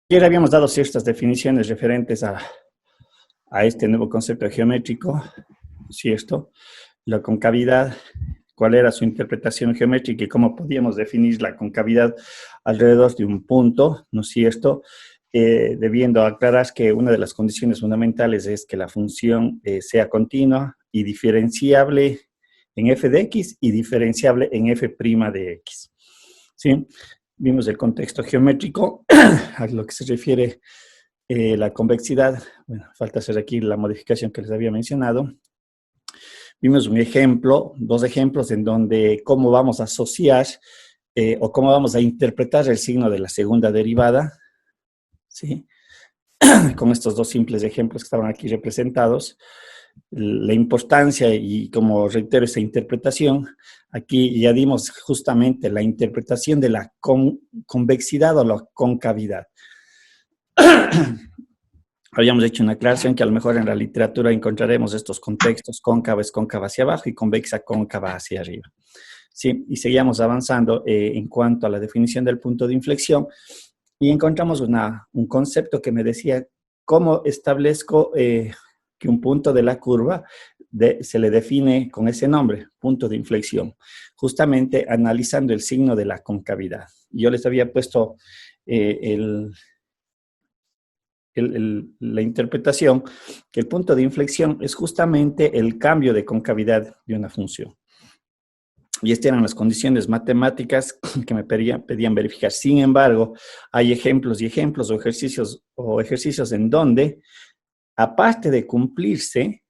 Ayer habíamos dado ciertas definiciones referentes a este nuevo concepto geométrico, ¿cierto? La concavidad, cuál era su interpretación geométrica y cómo podíamos definir la concavidad alrededor de un punto, ¿no es cierto? Debiendo aclarar que una de las condiciones fundamentales es que la función sea continua y diferenciable en f de x y diferenciable en f' de x, ¿sí? Vimos el contexto geométrico, a lo que se refiere la convexidad. Bueno, falta hacer aquí la modificación que les había mencionado. Vimos un ejemplo, dos ejemplos en donde cómo vamos a asociar o cómo vamos a interpretar el signo de la segunda derivada, ¿sí? Con estos dos simples ejemplos que estaban aquí representados. La importancia y como reitero esa interpretación, aquí ya dimos justamente la interpretación de la convexidad o la concavidad. Habíamos hecho una aclaración que a lo mejor en la literatura encontraremos estos contextos: cóncava es cóncava hacia abajo y convexa cóncava hacia arriba. Sí, y seguíamos avanzando en cuanto a la definición del punto de inflexión y encontramos un concepto que me decía cómo establezco que un punto de la curva se le define con ese nombre, punto de inflexión, justamente analizando el signo de la concavidad. Yo les había puesto la interpretación que el punto de inflexión es justamente el cambio de concavidad de una función. Y estas eran las condiciones matemáticas que me pedían verificar. Sin embargo, hay ejemplos y ejemplos o ejercicios en donde, aparte de cumplirse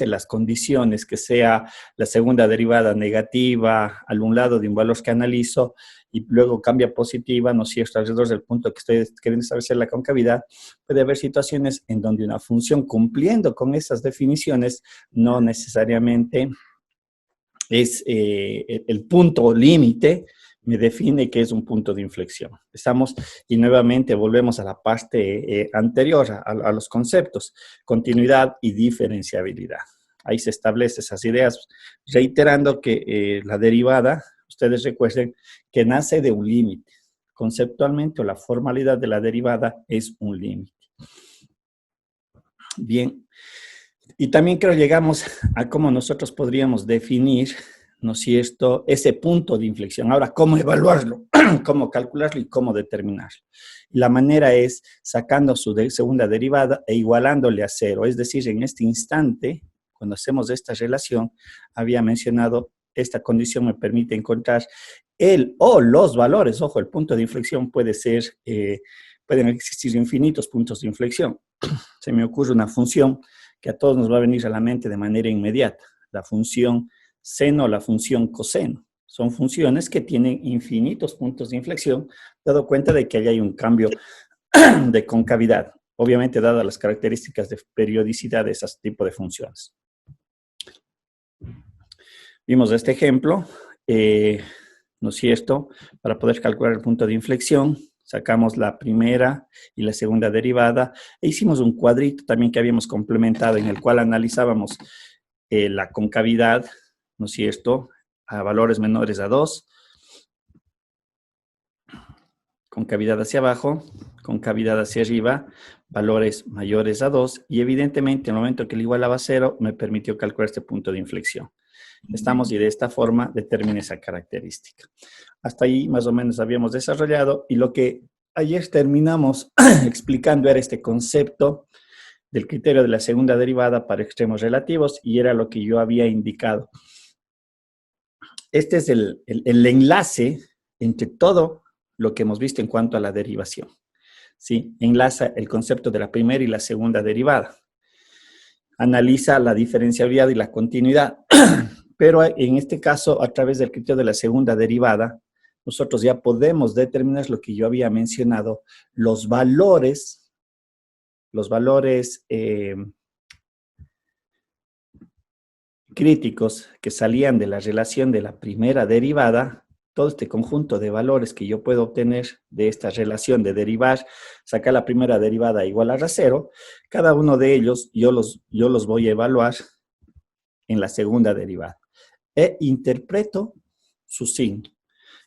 las condiciones, que sea la segunda derivada negativa al un lado de un valor que analizo y luego cambia positiva, ¿no es cierto?, alrededor del punto que estoy queriendo establecer la concavidad, puede haber situaciones en donde una función cumpliendo con esas definiciones no necesariamente es el punto límite, me define que es un punto de inflexión. Y nuevamente volvemos a la parte anterior, a los conceptos, continuidad y diferenciabilidad. Ahí se establecen esas ideas, reiterando que la derivada, ustedes recuerden, que nace de un límite. Conceptualmente, o la formalidad de la derivada es un límite. Bien, y también creo llegamos a cómo nosotros podríamos definir, ¿no es cierto?, ese punto de inflexión. Ahora, ¿cómo evaluarlo? ¿Cómo calcularlo y cómo determinarlo? La manera es sacando su segunda derivada e igualándole a cero. Es decir, en este instante, cuando hacemos esta relación, había mencionado, esta condición me permite encontrar el o los valores. Ojo, el punto de inflexión puede ser, pueden existir infinitos puntos de inflexión. Se me ocurre una función que a todos nos va a venir a la mente de manera inmediata, la función seno o la función coseno. Son funciones que tienen infinitos puntos de inflexión, dado cuenta de que allá hay un cambio de concavidad, obviamente dadas las características de periodicidad de ese tipo de funciones. Vimos este ejemplo, ¿no es cierto? Para poder calcular el punto de inflexión, sacamos la primera y la segunda derivada e hicimos un cuadrito también que habíamos complementado en el cual analizábamos la concavidad, ¿no es cierto?, a valores menores a 2, concavidad hacia abajo, concavidad hacia arriba, valores mayores a 2, y evidentemente en el momento que le igualaba a 0 me permitió calcular este punto de inflexión. Estamos y de esta forma determina esa característica. Hasta ahí más o menos habíamos desarrollado, y lo que ayer terminamos explicando era este concepto del criterio de la segunda derivada para extremos relativos, y era lo que yo había indicado. Este es el enlace entre todo lo que hemos visto en cuanto a la derivación, ¿sí? Enlaza el concepto de la primera y la segunda derivada. Analiza la diferenciabilidad y la continuidad. Pero en este caso, a través del criterio de la segunda derivada, nosotros ya podemos determinar lo que yo había mencionado, los valores críticos que salían de la relación de la primera derivada. Todo este conjunto de valores que yo puedo obtener de esta relación de derivar, sacar la primera derivada igual a 0, cada uno de ellos yo los voy a evaluar en la segunda derivada. E interpreto su signo.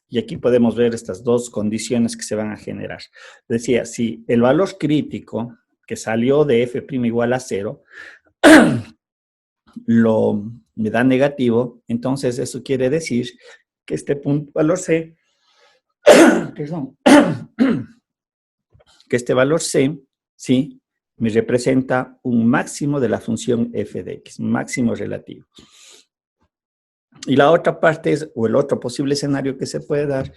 Y aquí podemos ver estas dos condiciones que se van a generar. Decía, si el valor crítico que salió de f' igual a 0, me da negativo, entonces eso quiere decir que este punto, valor C, perdón, que este valor C, ¿sí?, me representa un máximo de la función f de x, máximo relativo. Y la otra parte es, o el otro posible escenario que se puede dar,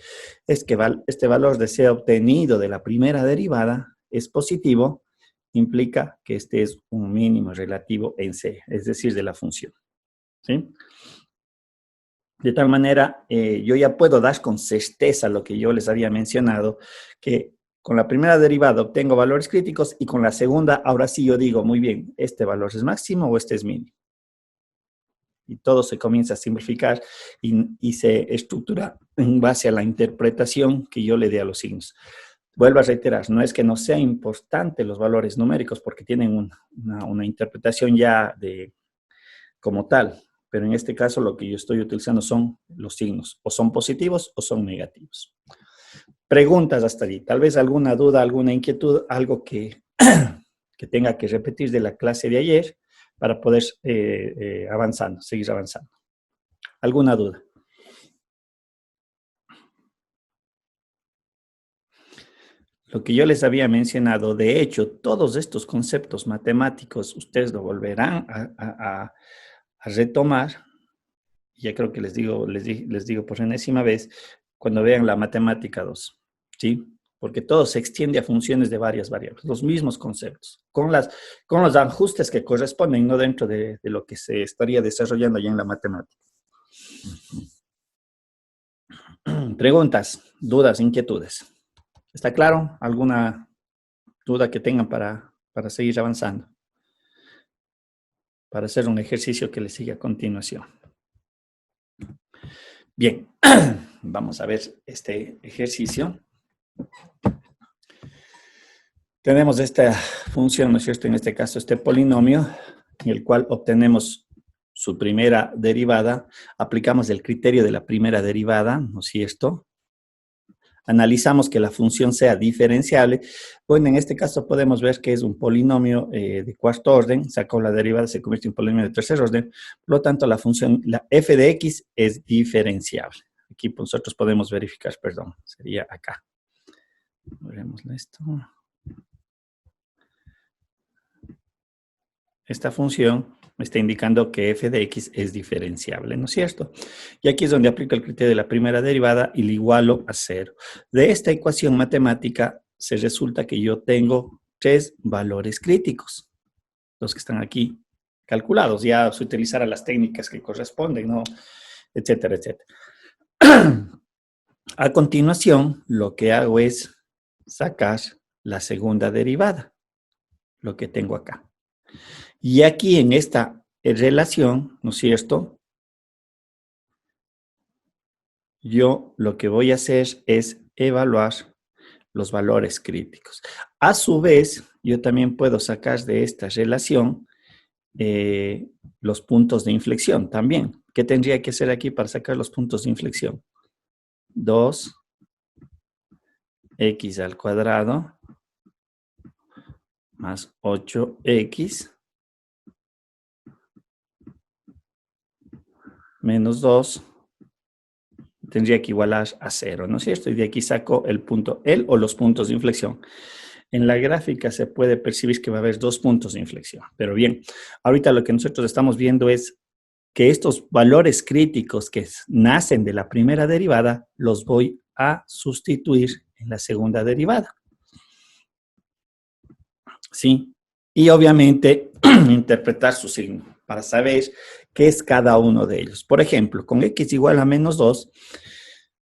es que este valor de C obtenido de la primera derivada es positivo, implica que este es un mínimo relativo en C, es decir, de la función, ¿sí? De tal manera, yo ya puedo dar con certeza lo que yo les había mencionado, que con la primera derivada obtengo valores críticos y con la segunda, ahora sí yo digo, muy bien, ¿este valor es máximo o este es mínimo? Y todo se comienza a simplificar y se estructura en base a la interpretación que yo le dé a los signos. Vuelvo a reiterar, no es que no sea importante los valores numéricos porque tienen una interpretación ya como tal, pero en este caso lo que yo estoy utilizando son los signos, o son positivos o son negativos. Preguntas hasta allí, tal vez alguna duda, alguna inquietud, algo que, que tenga que repetir de la clase de ayer para poder avanzando, seguir avanzando. ¿Alguna duda? Lo que yo les había mencionado, de hecho, todos estos conceptos matemáticos, ustedes lo volverán a retomar. Ya creo que les digo por enésima vez, cuando vean la matemática 2, ¿sí? Porque todo se extiende a funciones de varias variables, los mismos conceptos, con los ajustes que corresponden, no dentro de lo que se estaría desarrollando ya en la matemática. Preguntas, dudas, inquietudes. ¿Está claro? ¿Alguna duda que tengan para seguir avanzando? Para hacer un ejercicio que les siga a continuación. Bien, vamos a ver este ejercicio. Tenemos esta función, ¿no es cierto? En este caso, este polinomio, en el cual obtenemos su primera derivada, aplicamos el criterio de la primera derivada, ¿no es cierto? Analizamos que la función sea diferenciable. Bueno, en este caso podemos ver que es un polinomio de cuarto orden, sacó la derivada, se convierte en un polinomio de tercer orden, por lo tanto la función, la f de x es diferenciable. Aquí nosotros podemos verificar, perdón, sería acá. Veremos esto. Esta función me está indicando que f de x es diferenciable, ¿no es cierto? Y aquí es donde aplico el criterio de la primera derivada y le igualo a 0. De esta ecuación matemática se resulta que yo tengo 3 valores críticos, los que están aquí calculados. Ya se utilizarán las técnicas que corresponden, ¿no? Etcétera, etcétera. A continuación, lo que hago es sacar la segunda derivada, lo que tengo acá. Y aquí en esta relación, ¿no es cierto? Yo lo que voy a hacer es evaluar los valores críticos. A su vez, yo también puedo sacar de esta relación los puntos de inflexión también. ¿Qué tendría que hacer aquí para sacar los puntos de inflexión? 2x al cuadrado más 8x menos 2 tendría que igualar a 0, ¿no es cierto? Y de aquí saco el punto, o los puntos de inflexión. En la gráfica se puede percibir que va a haber 2 puntos de inflexión. Pero bien, ahorita lo que nosotros estamos viendo es que estos valores críticos que nacen de la primera derivada los voy a sustituir en la segunda derivada. ¿Sí? Y obviamente interpretar su signo para saber qué es cada uno de ellos. Por ejemplo, con x igual a menos 2,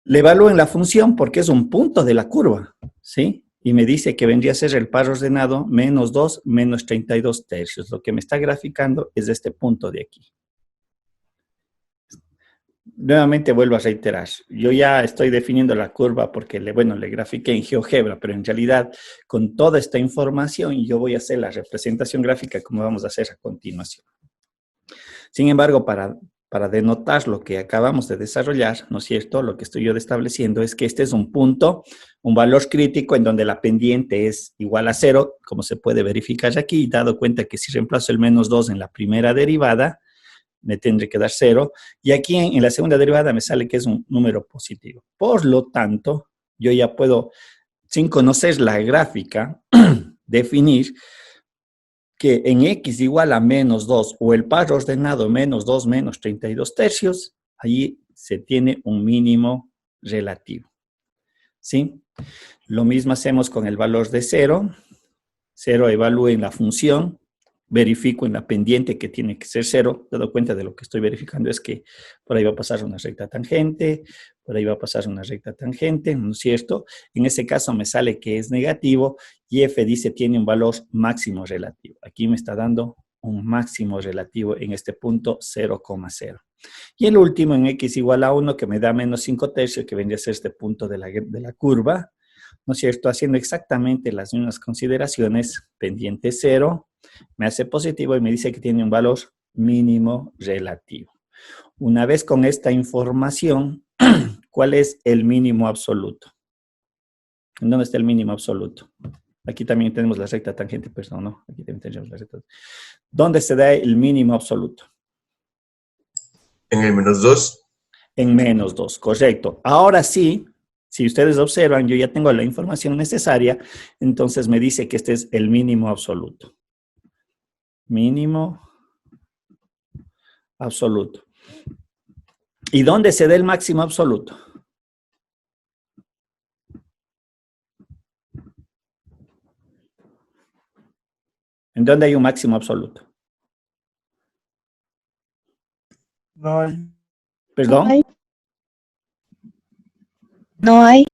le evalúo en la función porque es un punto de la curva, ¿sí? Y me dice que vendría a ser el par ordenado menos 2 menos 32 tercios. Lo que me está graficando es este punto de aquí. Nuevamente vuelvo a reiterar, yo ya estoy definiendo la curva porque le grafiqué en GeoGebra, pero en realidad con toda esta información yo voy a hacer la representación gráfica como vamos a hacer a continuación. Sin embargo, para para denotar lo que acabamos de desarrollar, ¿no es cierto? Lo que estoy yo estableciendo es que este es un punto, un valor crítico en donde la pendiente es igual a 0, como se puede verificar aquí, dado cuenta que si reemplazo el menos 2 en la primera derivada, me tendré que dar 0, y aquí en la segunda derivada me sale que es un número positivo. Por lo tanto, yo ya puedo, sin conocer la gráfica, definir que en x igual a menos 2 o el par ordenado menos 2 menos 32 tercios, allí se tiene un mínimo relativo. ¿Sí? Lo mismo hacemos con el valor de 0. 0 evalúo en la función, verifico en la pendiente que tiene que ser 0, dado cuenta de lo que estoy verificando es que por ahí va a pasar una recta tangente, por ahí va a pasar una recta tangente, ¿no es cierto? En ese caso me sale que es negativo y f dice tiene un valor máximo relativo. Aquí me está dando un máximo relativo en este punto 0,0. Y el último en x igual a 1 que me da menos 5 tercios, que vendría a ser este punto de la curva, ¿no es cierto? Haciendo exactamente las mismas consideraciones, pendiente 0, me hace positivo y me dice que tiene un valor mínimo relativo. Una vez con esta información, ¿cuál es el mínimo absoluto? ¿En dónde está el mínimo absoluto? Aquí también tenemos la recta tangente, perdón, ¿no? Aquí también tenemos la recta. ¿Dónde se da el mínimo absoluto? En el menos 2. En menos 2, correcto. Ahora sí, si ustedes observan, yo ya tengo la información necesaria, entonces me dice que este es el mínimo absoluto. Mínimo absoluto. ¿Y dónde se da el máximo absoluto? ¿En dónde hay un máximo absoluto? No hay. ¿Perdón? No hay. No hay.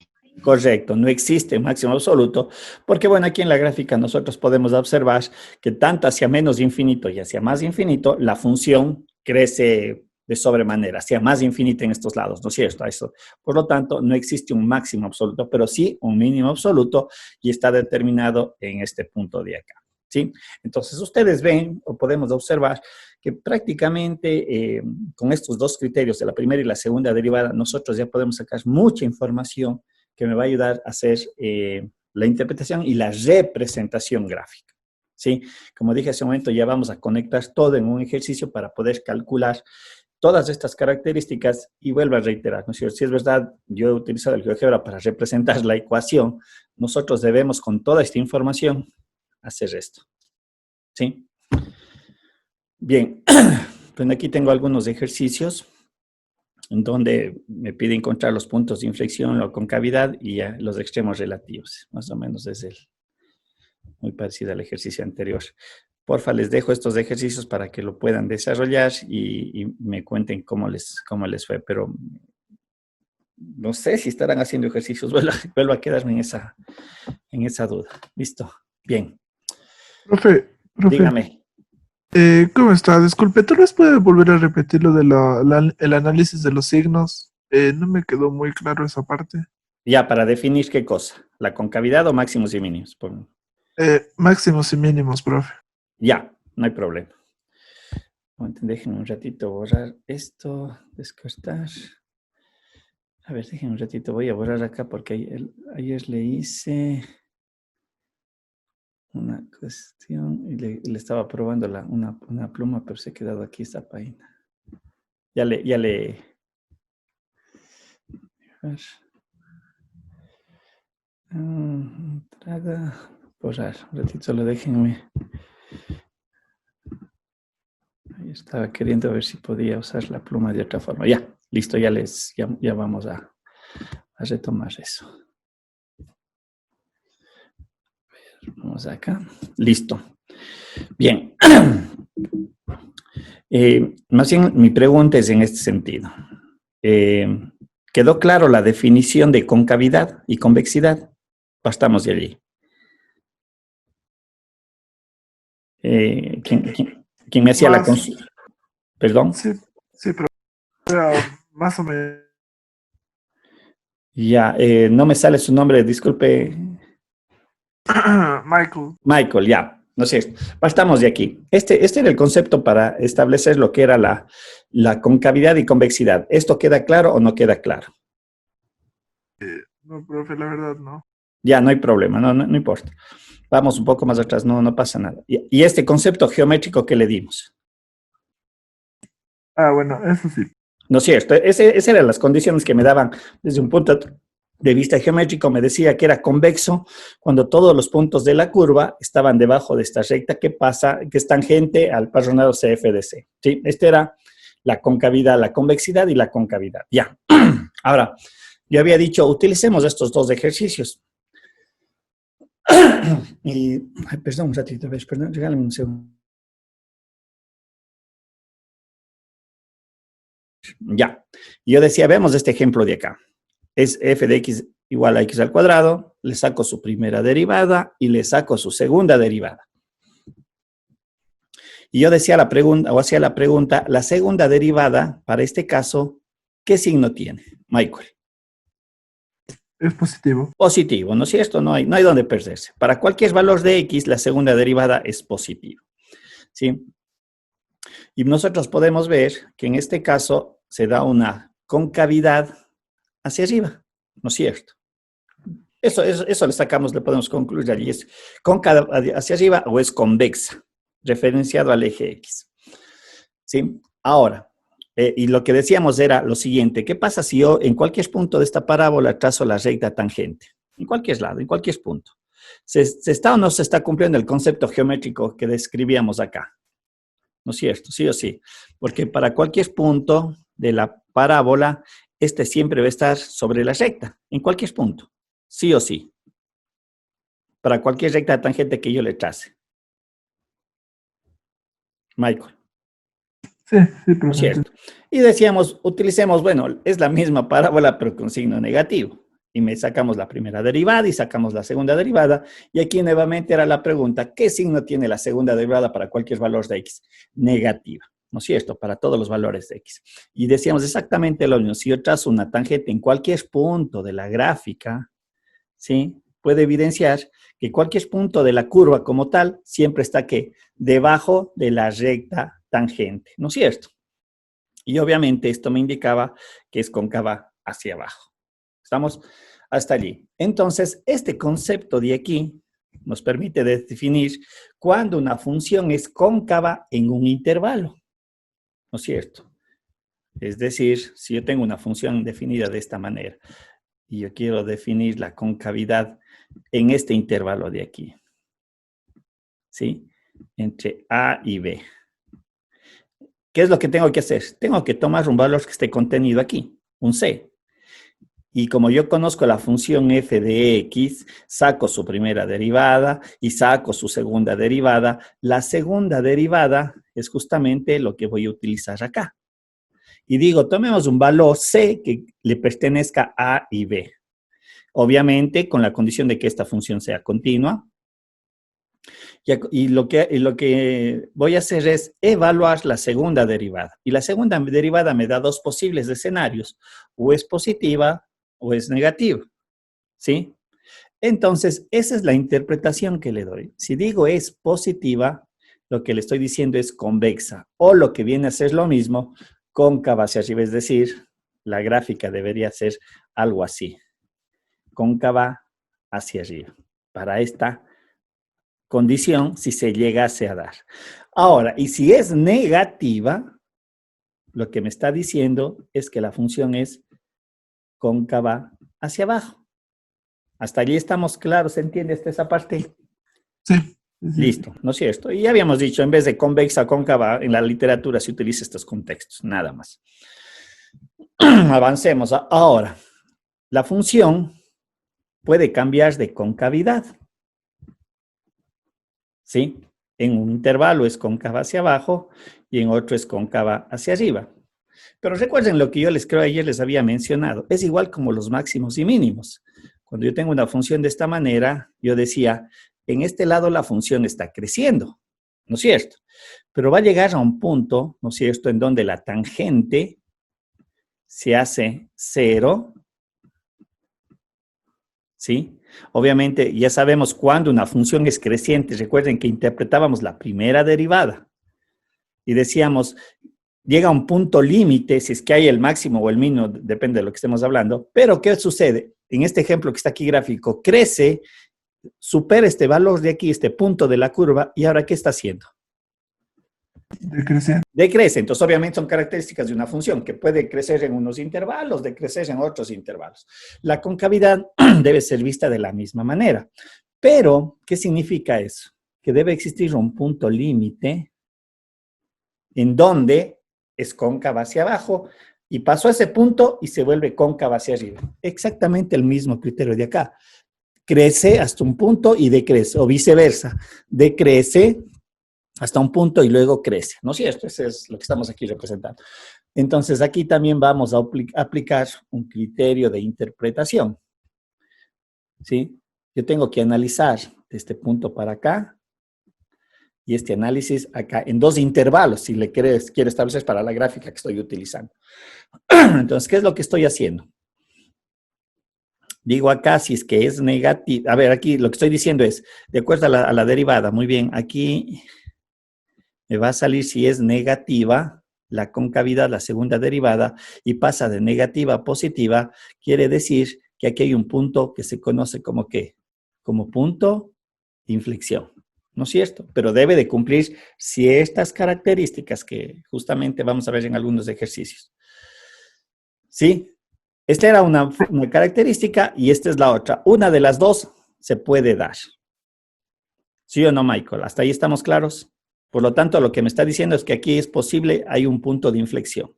Correcto, no existe máximo absoluto, porque bueno, aquí en la gráfica nosotros podemos observar que tanto hacia menos infinito y hacia más infinito, la función crece de sobremanera, hacia más infinita en estos lados, ¿no es cierto? Eso. Por lo tanto, no existe un máximo absoluto, pero sí un mínimo absoluto y está determinado en este punto de acá, ¿sí? Entonces, ustedes ven o podemos observar que prácticamente con estos dos criterios de la primera y la segunda derivada, nosotros ya podemos sacar mucha información que me va a ayudar a hacer la interpretación y la representación gráfica, ¿sí? Como dije hace un momento, ya vamos a conectar todo en un ejercicio para poder calcular todas estas características y vuelvo a reiterar, ¿no es cierto? Si es verdad, yo he utilizado el GeoGebra para representar la ecuación, nosotros debemos con toda esta información hacer esto, ¿sí? Bien, pues aquí tengo algunos ejercicios en donde me pide encontrar los puntos de inflexión, la concavidad y ya los extremos relativos. Más o menos es muy parecido al ejercicio anterior. Porfa, les dejo estos ejercicios para que lo puedan desarrollar y me cuenten cómo les fue, pero no sé si estarán haciendo ejercicios. Vuelvo a quedarme en esa duda. Listo. Bien. Profe, Dígame. ¿cómo está? Disculpe, ¿tú les puedes volver a repetir lo de el análisis de los signos? No me quedó muy claro esa parte. Ya, para definir qué cosa. ¿La concavidad o máximos y mínimos? Máximos y mínimos, profe. Ya, no hay problema. Déjenme un ratito borrar esto, descartar. A ver, déjenme un ratito, voy a borrar acá porque ayer le hice una cuestión y le estaba probando una pluma, pero se ha quedado aquí esta página. Ya le... A ver. Entrada, borrar, un ratito, solo déjenme. Ahí estaba queriendo ver si podía usar la pluma de otra forma. Ya, listo, ya vamos a retomar eso. Vamos acá. Listo. Bien. Más bien, mi pregunta es en este sentido. ¿Quedó claro la definición de concavidad y convexidad? Partamos de allí. ¿Quién me hacía la consulta? ¿Perdón? Sí, pero más o menos. Ya, no me sale su nombre, disculpe. Michael. Michael, ya. ¿No es cierto? Partamos de aquí. Este era el concepto para establecer lo que era la concavidad y convexidad. ¿Esto queda claro o no queda claro? No, profe, la verdad no. Ya, no hay problema, no importa. Vamos un poco más atrás, no pasa nada. Y este concepto geométrico que le dimos, Ah, bueno, eso sí. ¿no es cierto? Esas eran las condiciones que me daban desde un punto de vista geométrico. Me decía que era convexo cuando todos los puntos de la curva estaban debajo de esta recta que pasa, que es tangente al patronado CFDC. ¿Sí? Esta era la concavidad, la convexidad y la concavidad. Ya. Ahora, yo había dicho, utilicemos estos dos ejercicios. Y, ay, perdón un ratito, perdón, regálame un segundo. Ya, yo decía, vemos este ejemplo de acá. Es f de x igual a x al cuadrado, le saco su primera derivada y le saco su segunda derivada. Y yo decía la pregunta, o hacía la pregunta, la segunda derivada, para este caso, ¿qué signo tiene, Michael? Es positivo. Positivo, ¿no es cierto? No hay donde perderse. Para cualquier valor de x, la segunda derivada es positiva. ¿Sí? Y nosotros podemos ver que en este caso se da una concavidad hacia arriba, ¿no es cierto? Eso le sacamos, le podemos concluir allí. ¿Es cóncava hacia arriba o es convexa? Referenciado al eje X. ¿Sí? Ahora, y lo que decíamos era lo siguiente. ¿Qué pasa si yo en cualquier punto de esta parábola trazo la recta tangente? En cualquier lado, en cualquier punto. ¿Se está o no se está cumpliendo el concepto geométrico que describíamos acá? ¿No es cierto? Sí o sí. Porque para cualquier punto de la parábola, este siempre va a estar sobre la recta, en cualquier punto. Sí o sí. Para cualquier recta tangente que yo le trace. Michael. Sí, ¿No es profe. cierto? Y decíamos, utilicemos, bueno, es la misma parábola, pero con signo negativo. Y me sacamos la primera derivada y sacamos la segunda derivada. Y aquí nuevamente era la pregunta, ¿qué signo tiene la segunda derivada para cualquier valor de x? Negativa, ¿no es cierto? Para todos los valores de x. Y decíamos exactamente lo mismo. Si yo trazo una tangente en cualquier punto de la gráfica, ¿sí? Puede evidenciar que cualquier punto de la curva como tal siempre está ¿qué? Debajo de la recta tangente, ¿no es cierto? Y obviamente esto me indicaba que es cóncava hacia abajo. ¿Estamos hasta allí? Entonces, este concepto de aquí nos permite definir cuándo una función es cóncava en un intervalo, ¿no es cierto? Es decir, si yo tengo una función definida de esta manera y yo quiero definir la concavidad en este intervalo de aquí, ¿sí? Entre A y B. ¿Qué es lo que tengo que hacer? Tengo que tomar un valor que esté contenido aquí, un C. Y como yo conozco la función f de x, saco su primera derivada y saco su segunda derivada. La segunda derivada es justamente lo que voy a utilizar acá. Y digo, tomemos un valor C que le pertenezca a A y B. Obviamente, con la condición de que esta función sea continua. Y lo que voy a hacer es evaluar la segunda derivada. Y la segunda derivada me da dos posibles escenarios. O es positiva o es negativa. ¿Sí? Entonces, esa es la interpretación que le doy. Si digo es positiva, lo que le estoy diciendo es convexa. O lo que viene a ser lo mismo, cóncava hacia arriba. Es decir, la gráfica debería ser algo así. Cóncava hacia arriba. Para esta condición, si se llegase a dar. Ahora, y si es negativa, lo que me está diciendo es que la función es cóncava hacia abajo. Hasta allí estamos claros, ¿se entiende esta parte? Sí. Listo, ¿no es cierto? Y ya habíamos dicho, en vez de convexa, cóncava, en la literatura se utiliza estos contextos, nada más. Avancemos. Ahora, la función puede cambiar de concavidad. ¿Sí? En un intervalo es cóncava hacia abajo y en otro es cóncava hacia arriba. Pero recuerden lo que yo creo ayer les había mencionado. Es igual como los máximos y mínimos. Cuando yo tengo una función de esta manera, yo decía, en este lado la función está creciendo, ¿no es cierto? Pero va a llegar a un punto, ¿no es cierto?, en donde la tangente se hace 0 ¿sí? Obviamente ya sabemos cuándo una función es creciente. Recuerden que interpretábamos la primera derivada y decíamos, llega a un punto límite, si es que hay el máximo o el mínimo, depende de lo que estemos hablando, pero ¿qué sucede? En este ejemplo que está aquí gráfico, crece, supera este valor de aquí, este punto de la curva, y ahora ¿qué está haciendo? Decreciendo. Decrece. Entonces, obviamente son características de una función que puede crecer en unos intervalos, decrecer en otros intervalos. La concavidad debe ser vista de la misma manera. Pero, ¿qué significa eso? Que debe existir un punto límite en donde es cóncava hacia abajo y pasó a ese punto y se vuelve cóncava hacia arriba. Exactamente el mismo criterio de acá. Crece hasta un punto y decrece, o viceversa. Decrece hasta un punto y luego crece, ¿no es cierto? Eso es lo que estamos aquí representando. Entonces, aquí también vamos a aplicar un criterio de interpretación, ¿sí? Yo tengo que analizar de este punto para acá y este análisis acá en dos intervalos, si le quiero establecer para la gráfica que estoy utilizando. Entonces, ¿qué es lo que estoy haciendo? Digo acá si es que es negativo. A ver, aquí lo que estoy diciendo es, de acuerdo a la derivada, muy bien, aquí me va a salir si es negativa la concavidad, la segunda derivada, y pasa de negativa a positiva, quiere decir que aquí hay un punto que se conoce como ¿qué? Como punto de inflexión, ¿no es cierto? Pero debe de cumplir ciertas características que justamente vamos a ver en algunos ejercicios. ¿Sí? Esta era una característica y esta es la otra. Una de las dos se puede dar. ¿Sí o no, Michael? ¿Hasta ahí estamos claros? Por lo tanto, lo que me está diciendo es que aquí es posible, hay un punto de inflexión.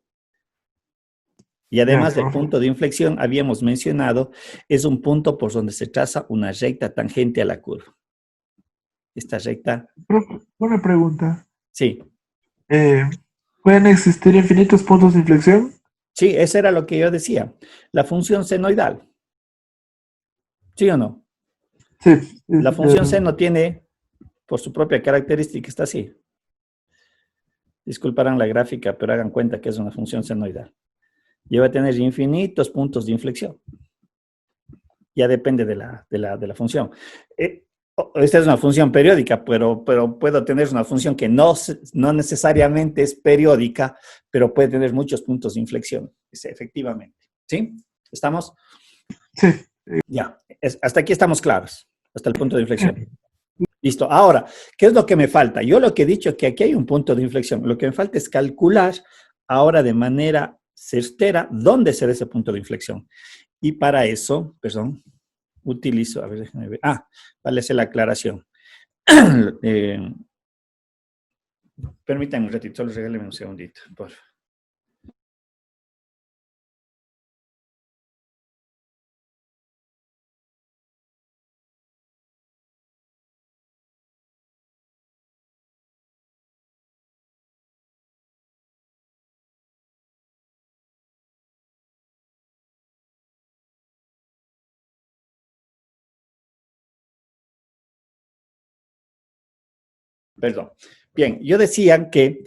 Y además del punto de inflexión, habíamos mencionado, es un punto por donde se traza una recta tangente a la curva. Esta recta. Una pregunta. Sí. ¿Pueden existir infinitos puntos de inflexión? Sí, eso era lo que yo decía. La función senoidal. ¿Sí o no? Sí. La función seno tiene, por su propia característica, está así. Disculparán la gráfica, pero hagan cuenta que es una función senoidal. Y va a tener infinitos puntos de inflexión. Ya depende de la función. Esta es una función periódica, pero puedo tener una función que no necesariamente es periódica, pero puede tener muchos puntos de inflexión, efectivamente. ¿Sí? ¿Estamos? Sí. Ya, hasta aquí estamos claros, hasta el punto de inflexión. Listo. Ahora, ¿qué es lo que me falta? Yo lo que he dicho es que aquí hay un punto de inflexión. Lo que me falta es calcular ahora de manera certera dónde será ese punto de inflexión. Y para eso, perdón, utilizo, a ver, déjenme ver. Vale hacer la aclaración. Permítanme un ratito, solo regálenme un segundito, por favor. Perdón. Bien, yo decía que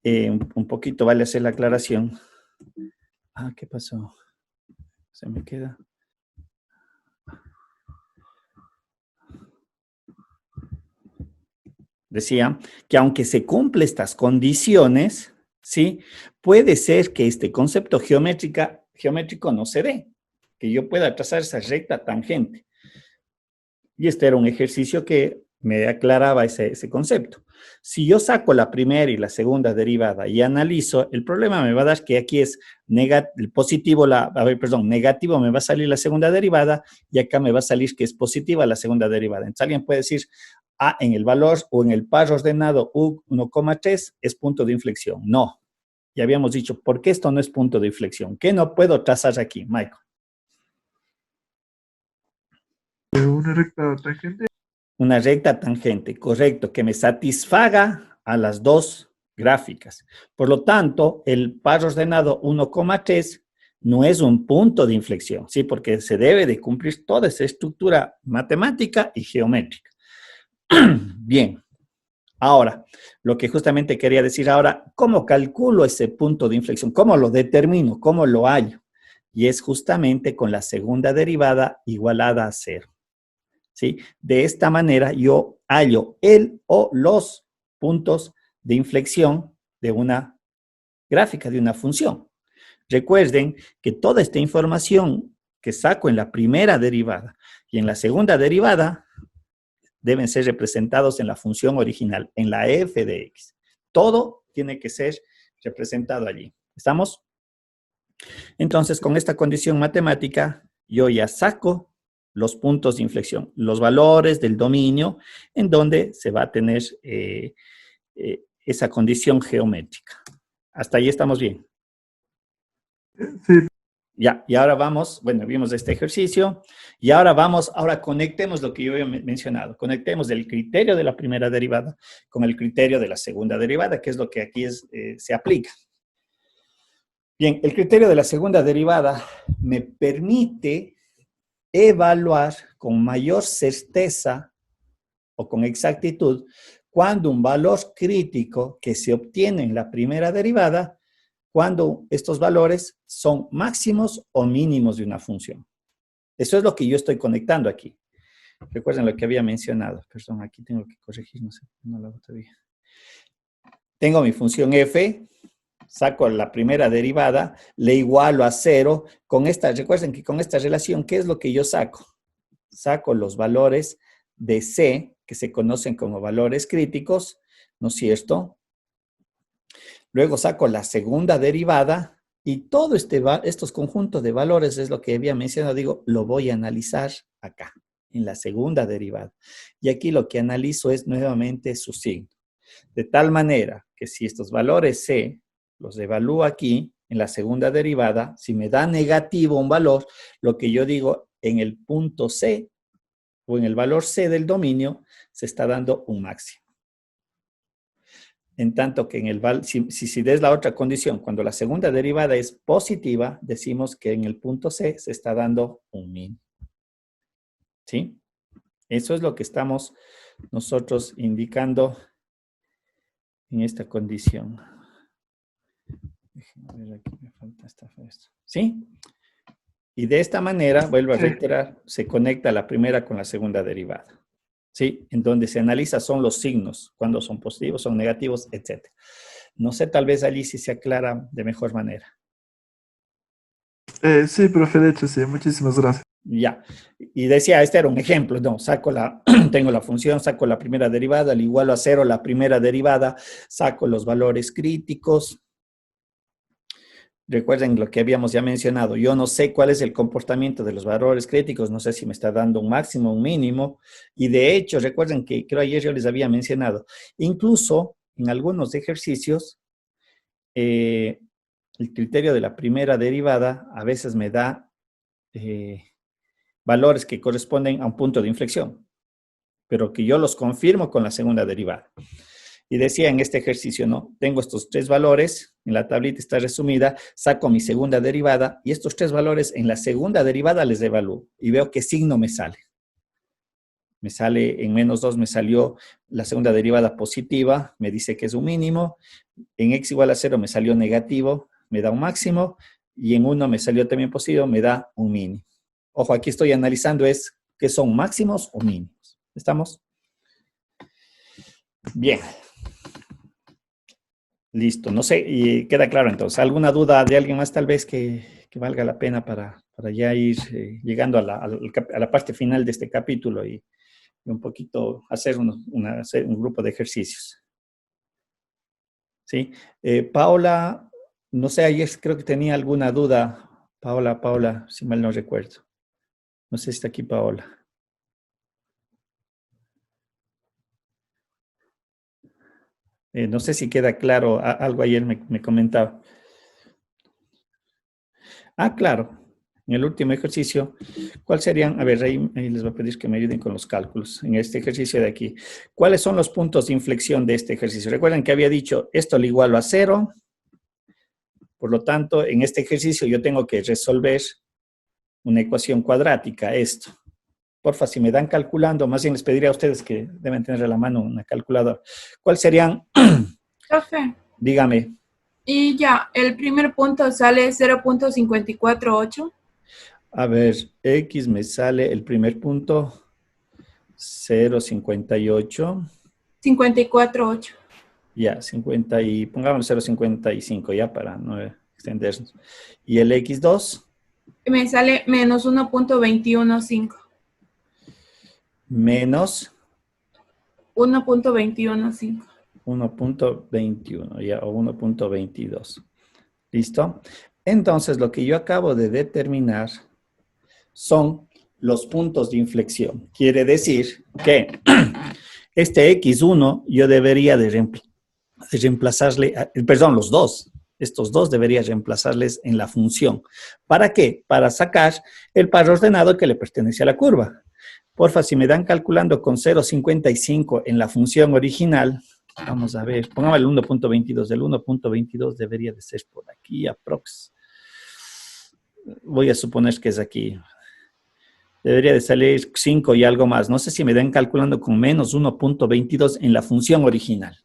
un poquito vale hacer la aclaración. ¿Qué pasó? Se me queda. Decía que aunque se cumplen estas condiciones, ¿sí? Puede ser que este concepto geométrico no se dé, que yo pueda trazar esa recta tangente. Y este era un ejercicio que me aclaraba ese concepto. Si yo saco la primera y la segunda derivada y analizo, el problema me va a dar que aquí es negativo me va a salir la segunda derivada y acá me va a salir que es positiva la segunda derivada. Entonces alguien puede decir, en el valor o en el par ordenado U1,3 es punto de inflexión. No. Ya habíamos dicho, ¿por qué esto no es punto de inflexión? ¿Qué no puedo trazar aquí, Michael? Una recta tangente. Una recta tangente, correcto, que me satisfaga a las dos gráficas. Por lo tanto, el par ordenado 1,3 no es un punto de inflexión, ¿sí? Porque se debe de cumplir toda esa estructura matemática y geométrica. Bien. Ahora, lo que justamente quería decir ahora, ¿cómo calculo ese punto de inflexión? ¿Cómo lo determino? ¿Cómo lo hallo? y es justamente con la segunda derivada igualada a 0. ¿Sí? De esta manera yo hallo el o los puntos de inflexión de una gráfica, de una función. Recuerden que toda esta información que saco en la primera derivada y en la segunda derivada deben ser representados en la función original, en la f de x. Todo tiene que ser representado allí. ¿Estamos? Entonces, con esta condición matemática, yo ya saco los puntos de inflexión, los valores del dominio en donde se va a tener esa condición geométrica. Hasta ahí estamos bien. Sí. Ya, y ahora vamos, bueno, vimos este ejercicio, y ahora conectemos lo que yo había mencionado, conectemos el criterio de la primera derivada con el criterio de la segunda derivada, que es lo que aquí se aplica. Bien, el criterio de la segunda derivada me permite evaluar con mayor certeza o con exactitud cuando un valor crítico que se obtiene en la primera derivada, cuando estos valores son máximos o mínimos de una función. Eso es lo que yo estoy conectando aquí. Recuerden lo que había mencionado. Perdón, aquí tengo que corregir, no sé, no lo hago todavía. Tengo mi función f, saco la primera derivada, le igualo a 0. Recuerden que con esta relación, ¿qué es lo que yo saco? Saco los valores de C, que se conocen como valores críticos, ¿no es cierto? Luego saco la segunda derivada y todo estos conjuntos de valores es lo que había mencionado, digo, lo voy a analizar acá, en la segunda derivada. Y aquí lo que analizo es nuevamente su signo. De tal manera que si estos valores C los evalúo aquí, en la segunda derivada, si me da negativo un valor, lo que yo digo en el punto C o en el valor C del dominio, se está dando un máximo. En tanto que si des la otra condición, cuando la segunda derivada es positiva, decimos que en el punto C se está dando un min. ¿Sí? Eso es lo que estamos nosotros indicando en esta condición. Déjenme ver, aquí me falta esta. ¿Sí? Y de esta manera, vuelvo a reiterar, se conecta la primera con la segunda derivada. ¿Sí? En donde se analiza son los signos, cuando son positivos, son negativos, etc. No sé, tal vez allí sí se aclara de mejor manera. Sí, profe, de hecho, sí. Muchísimas gracias. Ya. Y decía, este era un ejemplo, no, tengo la función, saco la primera derivada, le igualo a 0 la primera derivada, saco los valores críticos. Recuerden lo que habíamos ya mencionado, yo no sé cuál es el comportamiento de los valores críticos, no sé si me está dando un máximo o un mínimo, y de hecho, recuerden que creo ayer yo les había mencionado, incluso en algunos ejercicios, el criterio de la primera derivada a veces me da valores que corresponden a un punto de inflexión, pero que yo los confirmo con la segunda derivada. Y decía en este ejercicio, ¿no? Tengo estos 3 valores, en la tablita está resumida, saco mi segunda derivada y estos 3 valores en la segunda derivada les evalúo y veo qué signo me sale. Me sale en -2, me salió la segunda derivada positiva, me dice que es un mínimo. En x igual a 0 me salió negativo, me da un máximo. Y en 1 me salió también positivo, me da un mínimo. Ojo, aquí estoy analizando es qué son máximos o mínimos. ¿Estamos? Bien. Listo, no sé, y queda claro entonces. ¿Alguna duda de alguien más tal vez que valga la pena para ya ir llegando a la parte final de este capítulo y un poquito hacer un grupo de ejercicios? ¿Sí? Paola, no sé, ayer creo que tenía alguna duda. Paola, si mal no recuerdo. No sé si está aquí Paola. No sé si queda claro, algo ayer me comentaba. Ah, claro. En el último ejercicio, ¿cuáles serían? A ver, ahí les voy a pedir que me ayuden con los cálculos. En este ejercicio de aquí, ¿cuáles son los puntos de inflexión de este ejercicio? Recuerden que había dicho, esto le igualo a 0. Por lo tanto, en este ejercicio yo tengo que resolver una ecuación cuadrática, esto. Porfa, si me dan calculando, más bien les pediría a ustedes que deben tener a la mano una calculadora. ¿Cuáles serían? Profe. Dígame. Y ya, el primer punto sale 0.548. A ver, X me sale el primer punto 0,58. 54.8. Ya, 50 y pongamos 0,55 ya para no extendernos. Y el X2 Me sale menos 1.215. menos 1.215. 1,21 ya, o 1,22. ¿Listo? Entonces, lo que yo acabo de determinar son los puntos de inflexión. Quiere decir que este X1 yo debería de reemplazarle, perdón, los dos. Estos dos debería reemplazarles en la función. ¿Para qué? Para sacar el par ordenado que le pertenece a la curva. Porfa, si me dan calculando con 0,55 en la función original, vamos a ver, pongamos el 1.22. El 1.22 debería de ser por aquí, aprox. Voy a suponer que es aquí. Debería de salir 5 y algo más. No sé si me dan calculando con menos 1.22 en la función original.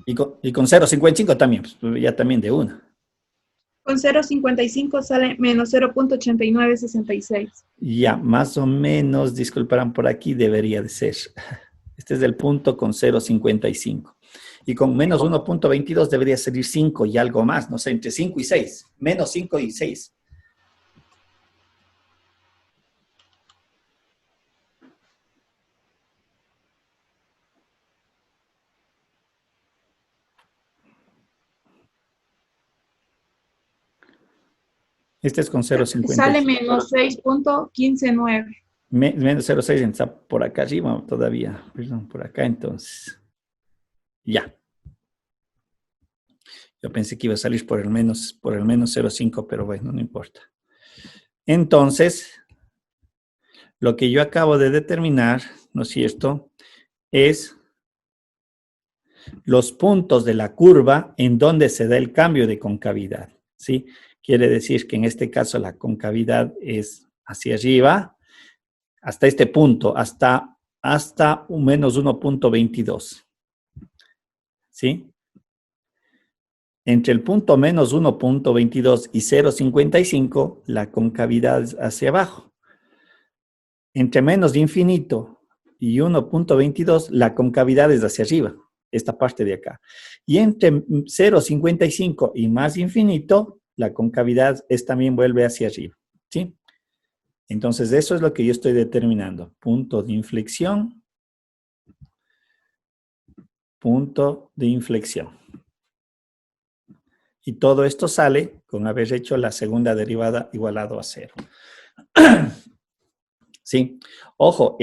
Y con 0.55 también, pues ya también de una. Con 0.55 sale menos 0.8966. Ya, más o menos, disculparán por aquí, debería de ser. Este es el punto con 0.55. Y con menos 1.22 debería salir 5 y algo más, no sé, entre 5 y 6. Menos 5 y 6. Este es con Sale 0.55. menos 6.159. Menos 0.6 está por acá arriba todavía. Perdón, por acá entonces. Ya. Yo pensé que iba a salir por el menos 0.5, pero bueno, no importa. Entonces, lo que yo acabo de determinar, ¿no es cierto?, es los puntos de la curva en donde se da el cambio de concavidad, ¿sí? Quiere decir que en este caso la concavidad es hacia arriba, hasta este punto, hasta un menos 1.22, ¿sí? Entre el punto menos 1.22 y 0.55, la concavidad es hacia abajo. Entre menos de infinito y 1.22, la concavidad es hacia arriba, esta parte de acá. Y entre 0.55 y más infinito, la concavidad también vuelve hacia arriba, ¿sí? Entonces, eso es lo que yo estoy determinando. Punto de inflexión. Punto de inflexión. Y todo esto sale con haber hecho la segunda derivada igualado a 0. Sí, ojo,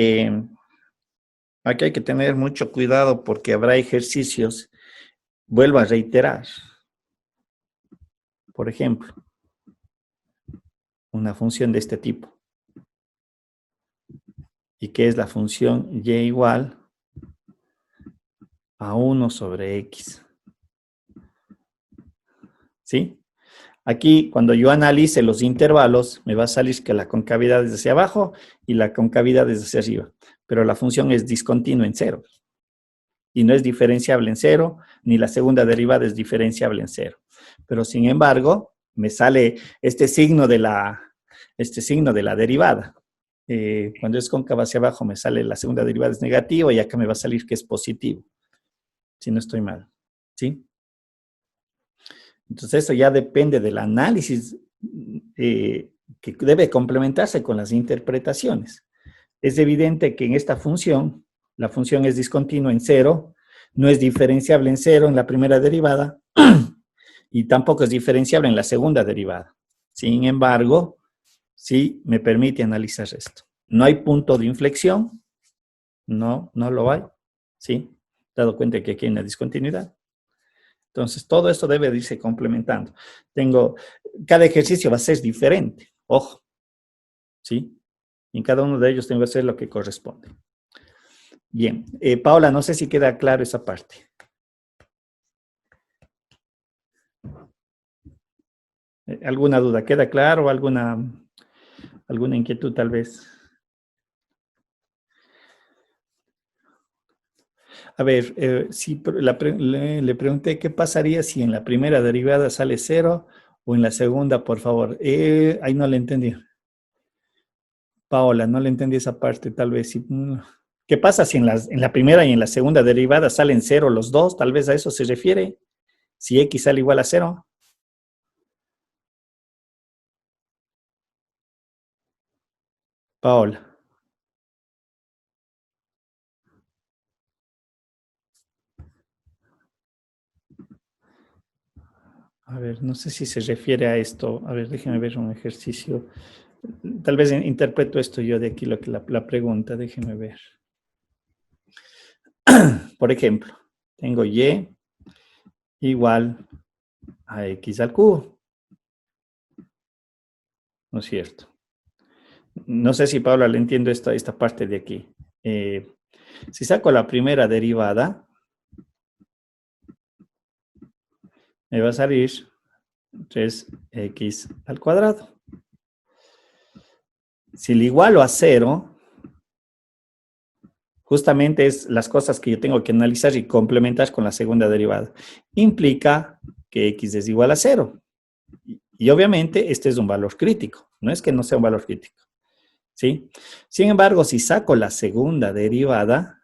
aquí hay que tener mucho cuidado porque habrá ejercicios, vuelvo a reiterar. Por ejemplo, una función de este tipo. ¿Y qué es la función y igual a 1 sobre x? ¿Sí? Aquí, cuando yo analice los intervalos, me va a salir que la concavidad es hacia abajo y la concavidad es hacia arriba. Pero la función es discontinua en 0. Y no es diferenciable en 0, ni la segunda derivada es diferenciable en 0. Pero, sin embargo, me sale este signo de la derivada. Cuando es cóncava hacia abajo, me sale la segunda derivada es negativa y acá me va a salir que es positivo. Si no estoy mal. ¿Sí? Entonces, eso ya depende del análisis que debe complementarse con las interpretaciones. Es evidente que en esta función, la función es discontinua en 0, no es diferenciable en 0 en la primera derivada y tampoco es diferenciable en la segunda derivada. Sin embargo, sí me permite analizar esto. No hay punto de inflexión, no lo hay, ¿sí? Dado cuenta que aquí hay una discontinuidad. Entonces, todo esto debe de irse complementando. Cada ejercicio va a ser diferente, ojo, ¿sí? Y en cada uno de ellos tengo que hacer lo que corresponde. Bien, Paula, no sé si queda claro esa parte. ¿Alguna duda? ¿Queda claro? ¿Alguna inquietud tal vez? A ver, le pregunté qué pasaría si en la primera derivada sale 0 o en la segunda, por favor. Ahí no le entendí. Paola, no le entendí esa parte, tal vez. ¿Qué pasa si en la primera y en la segunda derivada salen 0 los dos? Tal vez a eso se refiere. Si x sale igual a 0. Paola. A ver, no sé si se refiere a esto. A ver, déjenme ver un ejercicio. Tal vez interpreto esto yo de aquí, lo que la pregunta, déjenme ver. Por ejemplo, tengo y igual a x al cubo. ¿No es cierto? No sé si Paula le entiendo esta parte de aquí. Si saco la primera derivada, me va a salir 3x al cuadrado. Si le igualo a 0, justamente es las cosas que yo tengo que analizar y complementar con la segunda derivada. Implica que x es igual a 0. Y obviamente este es un valor crítico. No es que no sea un valor crítico. ¿Sí? Sin embargo, si saco la segunda derivada,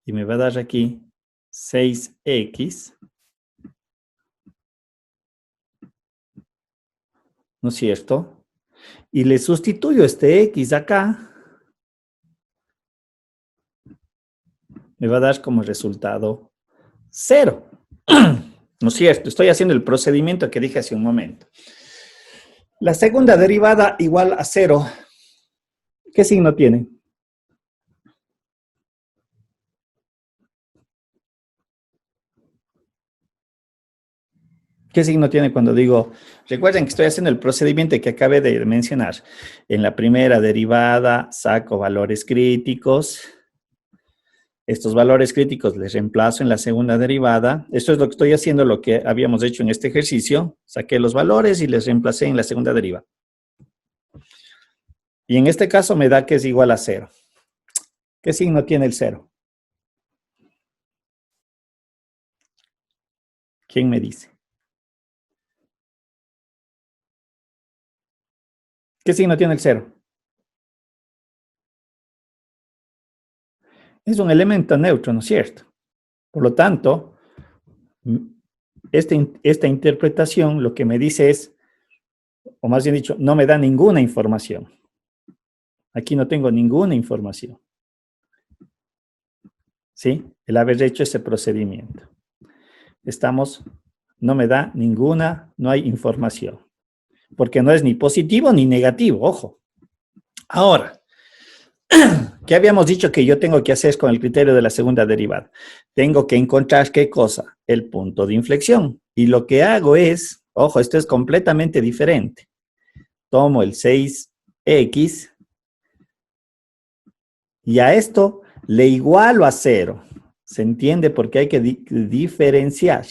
y me va a dar aquí 6x, ¿no es cierto? Y le sustituyo este x acá, me va a dar como resultado 0. ¿No es cierto? Estoy haciendo el procedimiento que dije hace un momento. La segunda derivada igual a 0. ¿Qué signo tiene? ¿Qué signo tiene cuando digo? Recuerden que estoy haciendo el procedimiento que acabé de mencionar. En la primera derivada saco valores críticos. Estos valores críticos les reemplazo en la segunda derivada. Esto es lo que estoy haciendo, lo que habíamos hecho en este ejercicio. Saqué los valores y les reemplacé en la segunda derivada. Y en este caso me da que es igual a 0. ¿Qué signo tiene el 0? ¿Quién me dice? ¿Qué signo tiene el 0? Es un elemento neutro, ¿no es cierto? Por lo tanto, esta interpretación lo que me dice es, o más bien dicho, no me da ninguna información. Aquí no tengo ninguna información. ¿Sí? El haber hecho ese procedimiento. No me da ninguna, no hay información. Porque no es ni positivo ni negativo, ojo. Ahora, ¿qué habíamos dicho que yo tengo que hacer con el criterio de la segunda derivada? Tengo que encontrar, ¿qué cosa? El punto de inflexión. Y lo que hago es, ojo, esto es completamente diferente. Tomo el 6x y a esto le igualo a 0. ¿Se entiende? Porque hay que diferenciar.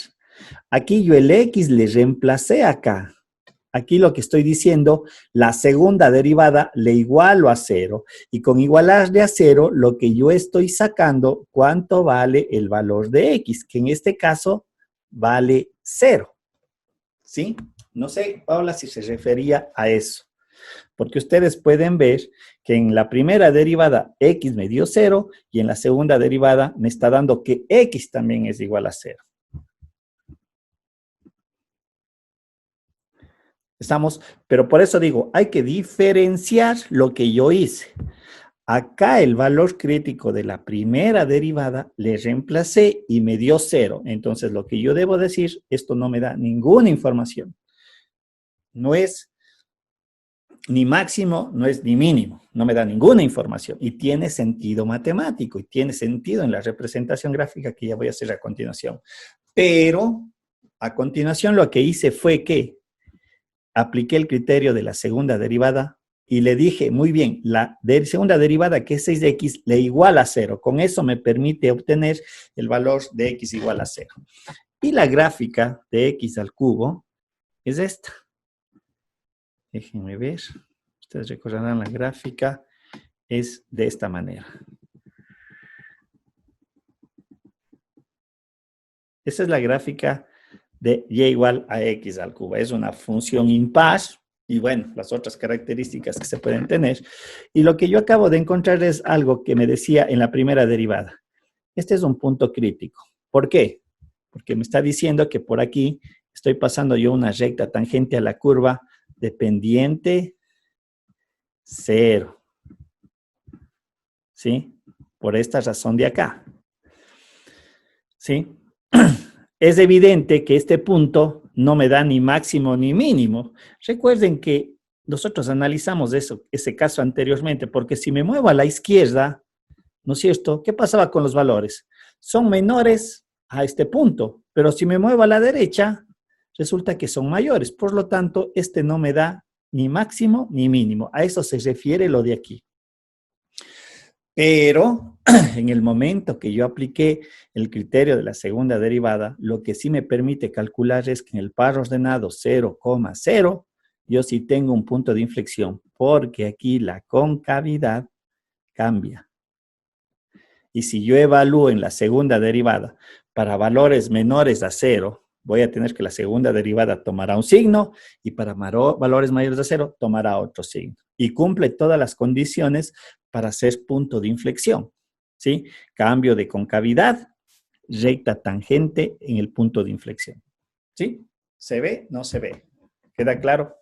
Aquí yo el x le reemplacé acá. Aquí lo que estoy diciendo, la segunda derivada le igualo a 0. Y con igualarle a 0, lo que yo estoy sacando, ¿cuánto vale el valor de x? Que en este caso vale 0. ¿Sí? No sé, Paula, si se refería a eso. Porque ustedes pueden ver que en la primera derivada x me dio 0 y en la segunda derivada me está dando que x también es igual a 0. ¿Estamos? Pero por eso digo, hay que diferenciar lo que yo hice. Acá el valor crítico de la primera derivada le reemplacé y me dio 0. Entonces lo que yo debo decir, esto no me da ninguna información. No es ni máximo, no es ni mínimo. No me da ninguna información. Y tiene sentido matemático y tiene sentido en la representación gráfica que ya voy a hacer a continuación. Pero a continuación lo que hice fue que apliqué el criterio de la segunda derivada y le dije, muy bien, la segunda derivada, que es 6x, le iguala a 0. Con eso me permite obtener el valor de x igual a 0. Y la gráfica de x al cubo es esta. Déjenme ver. Ustedes recordarán la gráfica. Es de esta manera. Esa es la gráfica de y igual a x al cubo. Es una función impar y bueno, las otras características que se pueden tener. Y lo que yo acabo de encontrar es algo que me decía en la primera derivada. Este es un punto crítico. ¿Por qué? Porque me está diciendo que por aquí estoy pasando yo una recta tangente a la curva de pendiente 0. ¿Sí? Por esta razón de acá. ¿Sí? Es evidente que este punto no me da ni máximo ni mínimo. Recuerden que nosotros analizamos ese caso anteriormente, porque si me muevo a la izquierda, ¿no es cierto? ¿Qué pasaba con los valores? Son menores a este punto, pero si me muevo a la derecha, resulta que son mayores. Por lo tanto, este no me da ni máximo ni mínimo. A eso se refiere lo de aquí. Pero en el momento que yo apliqué el criterio de la segunda derivada, lo que sí me permite calcular es que en el par ordenado 0,0, yo sí tengo un punto de inflexión, porque aquí la concavidad cambia. Y si yo evalúo en la segunda derivada para valores menores a 0, voy a tener que la segunda derivada tomará un signo y para valores mayores a 0 tomará otro signo. Y cumple todas las condiciones para ser punto de inflexión, ¿sí? Cambio de concavidad, recta tangente en el punto de inflexión, ¿sí? ¿Se ve? ¿No se ve? ¿Queda claro?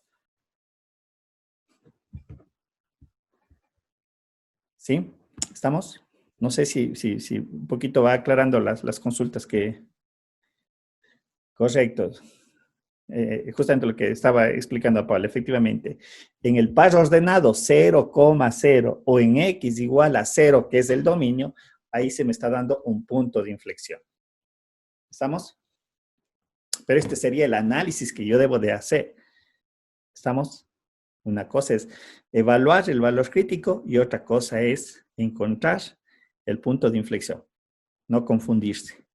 ¿Sí? ¿Estamos? No sé si un poquito va aclarando las consultas que... Correcto. Justamente lo que estaba explicando a Pablo, efectivamente. En el par ordenado 0,0 o en x igual a 0, que es el dominio, ahí se me está dando un punto de inflexión. ¿Estamos? Pero este sería el análisis que yo debo de hacer. ¿Estamos? Una cosa es evaluar el valor crítico y otra cosa es encontrar el punto de inflexión. No confundirse.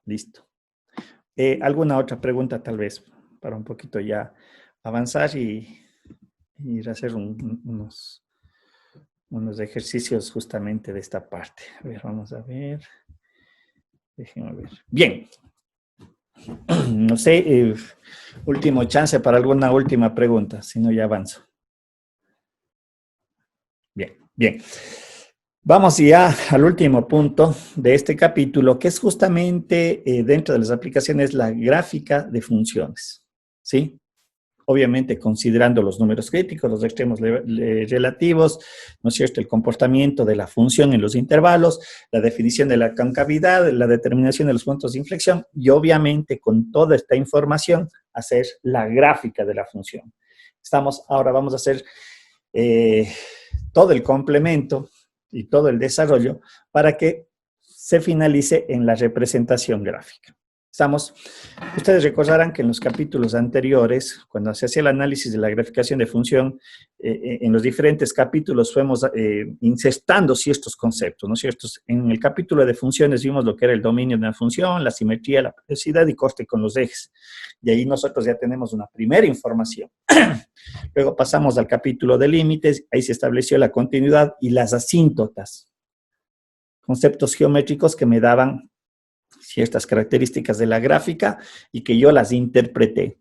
Listo. ¿Alguna otra pregunta tal vez para un poquito ya avanzar y hacer unos ejercicios justamente de esta parte? A ver, vamos a ver. Déjenme ver. Bien. No sé, último chance para alguna última pregunta, si no ya avanzo. Bien, bien. Vamos ya al último punto de este capítulo, que es justamente dentro de las aplicaciones la gráfica de funciones, ¿sí? Obviamente considerando los números críticos, los extremos relativos, ¿no es cierto?, el comportamiento de la función en los intervalos, la definición de la concavidad, la determinación de los puntos de inflexión y obviamente con toda esta información hacer la gráfica de la función. Ahora vamos a hacer todo el complemento y todo el desarrollo para que se finalice en la representación gráfica. Ustedes recordarán que en los capítulos anteriores, cuando se hacía el análisis de la graficación de función, en los diferentes capítulos fuimos insertando ciertos conceptos, ¿no es cierto? En el capítulo de funciones vimos lo que era el dominio de una función, la simetría, la periodicidad y coste con los ejes. Y ahí nosotros ya tenemos una primera información. Luego pasamos al capítulo de límites, ahí se estableció la continuidad y las asíntotas. Conceptos geométricos que me daban ciertas características de la gráfica y que yo las interpreté.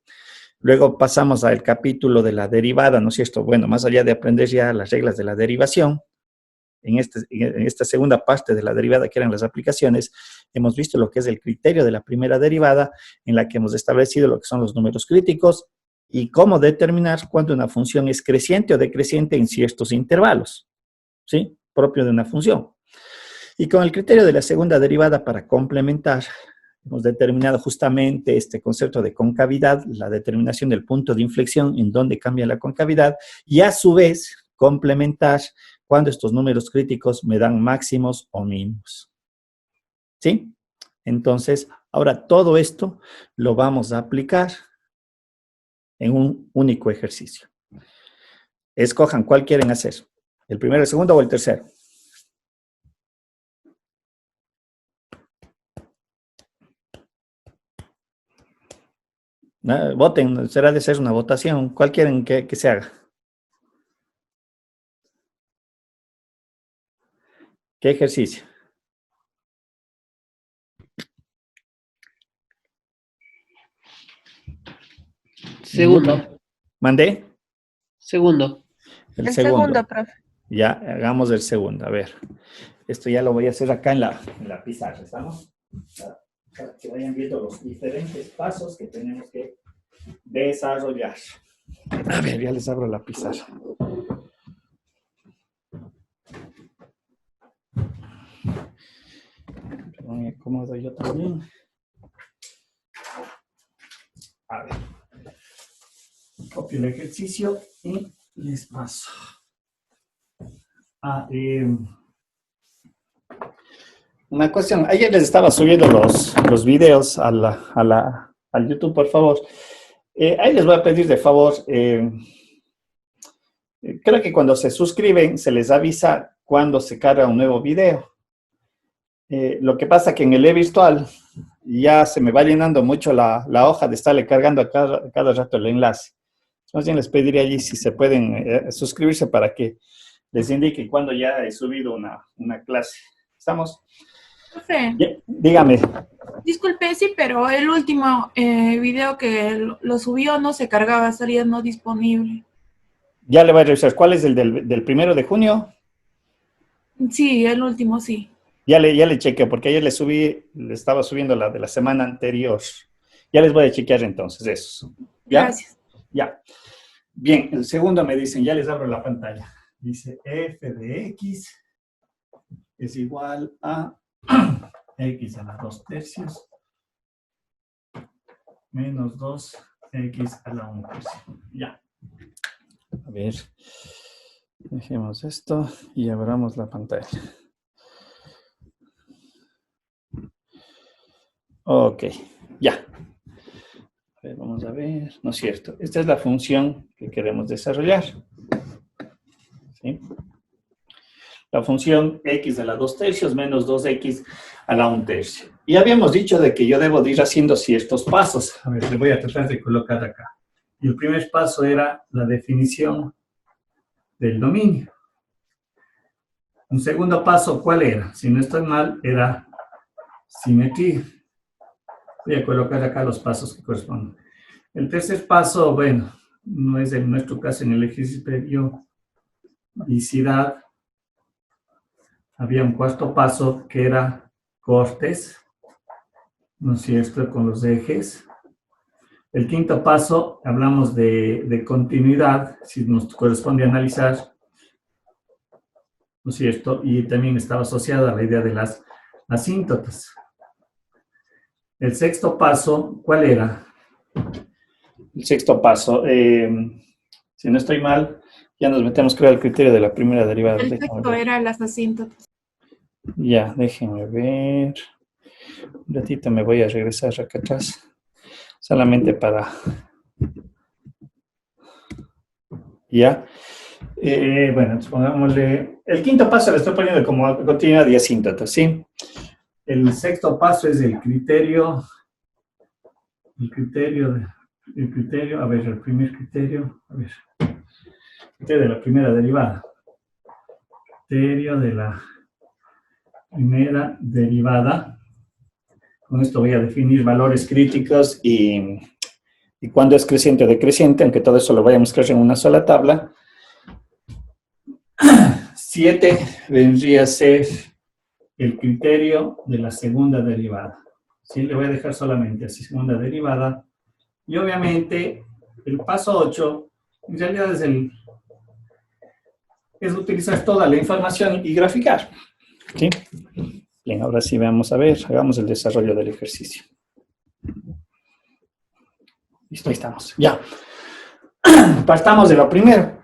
Luego pasamos al capítulo de la derivada, ¿no es cierto? Bueno, más allá de aprender ya las reglas de la derivación, en esta segunda parte de la derivada que eran las aplicaciones, hemos visto lo que es el criterio de la primera derivada, en la que hemos establecido lo que son los números críticos y cómo determinar cuándo una función es creciente o decreciente en ciertos intervalos, ¿sí? Propio de una función. Y con el criterio de la segunda derivada para complementar, hemos determinado justamente este concepto de concavidad, la determinación del punto de inflexión en donde cambia la concavidad, y a su vez complementar cuando estos números críticos me dan máximos o mínimos. ¿Sí? Entonces, ahora todo esto lo vamos a aplicar en un único ejercicio. Escojan cuál quieren hacer, el primero, el segundo o el tercero. Voten, será de ser una votación. ¿Cuál quieren que se haga? ¿Qué ejercicio? Segundo. ¿Mandé? Segundo. El El segundo. segundo, profe. Ya, hagamos el segundo. A ver, esto ya lo voy a hacer acá en la pizarra, ¿estamos? Para que vayan viendo los diferentes pasos que tenemos que desarrollar. A ver, ya les abro la pizarra. Me acomodo yo también. A ver. Copio el ejercicio y les paso. Una cuestión, ayer les estaba subiendo los videos al YouTube, por favor. Ahí les voy a pedir de favor, creo que cuando se suscriben se les avisa cuando se carga un nuevo video. Lo que pasa que en el e-virtual ya se me va llenando mucho la hoja de estarle cargando a cada rato el enlace. Más bien les pediría allí si se pueden suscribirse para que les indique cuando ya he subido una clase. ¿Estamos? Profe, Dígame. disculpe, sí, pero el último video que lo subió no se cargaba, salía no disponible. Ya le voy a revisar. ¿Cuál es el del 1 de junio? Sí, el último sí. Ya le chequeo, porque ayer le estaba subiendo la de la semana anterior. Ya les voy a chequear entonces eso. ¿Ya? Gracias. Ya. Bien, el segundo me dicen, ya les abro la pantalla. Dice f de x es igual a x a la 2/3 menos 2x a la 1/3. Ya. A ver. Dejemos esto y abramos la pantalla. Ok, ya. A ver, vamos a ver. No es cierto. Esta es la función que queremos desarrollar. ¿Sí? La función x a la 2/3 menos 2x a la 1/3. Y habíamos dicho de que yo debo de ir haciendo ciertos pasos. A ver, le voy a tratar de colocar acá. Y el primer paso era la definición del dominio. Un segundo paso, ¿cuál era? Si no estoy mal, era simetría. Voy a colocar acá los pasos que corresponden. El tercer paso, bueno, no es en nuestro caso en el ejercicio periodicidad. Había un cuarto paso que era cortes, ¿no es cierto?, con los ejes. El quinto paso, hablamos de continuidad, si nos corresponde analizar, ¿no es cierto? Y también estaba asociada a la idea de las asíntotas. El sexto paso, ¿cuál era? El sexto paso, si no estoy mal, ya nos metemos, creo, al criterio de la primera derivada. El texto era las asíntotas. Ya, déjenme ver. Un ratito me voy a regresar acá atrás. Solamente para... Ya. Bueno, entonces pongámosle... El quinto paso le estoy poniendo como continuidad y asíntotas, ¿sí? El sexto paso es el criterio, a ver, el primer criterio, a ver, criterio de la primera derivada. Criterio de la primera derivada. Con esto voy a definir valores críticos y cuándo es creciente o decreciente, aunque todo eso lo voy a mezclar en una sola tabla. 7 vendría a ser el criterio de la segunda derivada. ¿Sí? Le voy a dejar solamente así, segunda derivada. Y obviamente, el paso 8, en realidad es utilizar toda la información y graficar. ¿Sí? Bien, ahora sí vamos a ver, hagamos el desarrollo del ejercicio. Listo, ahí estamos. Ya. Partamos de lo primero.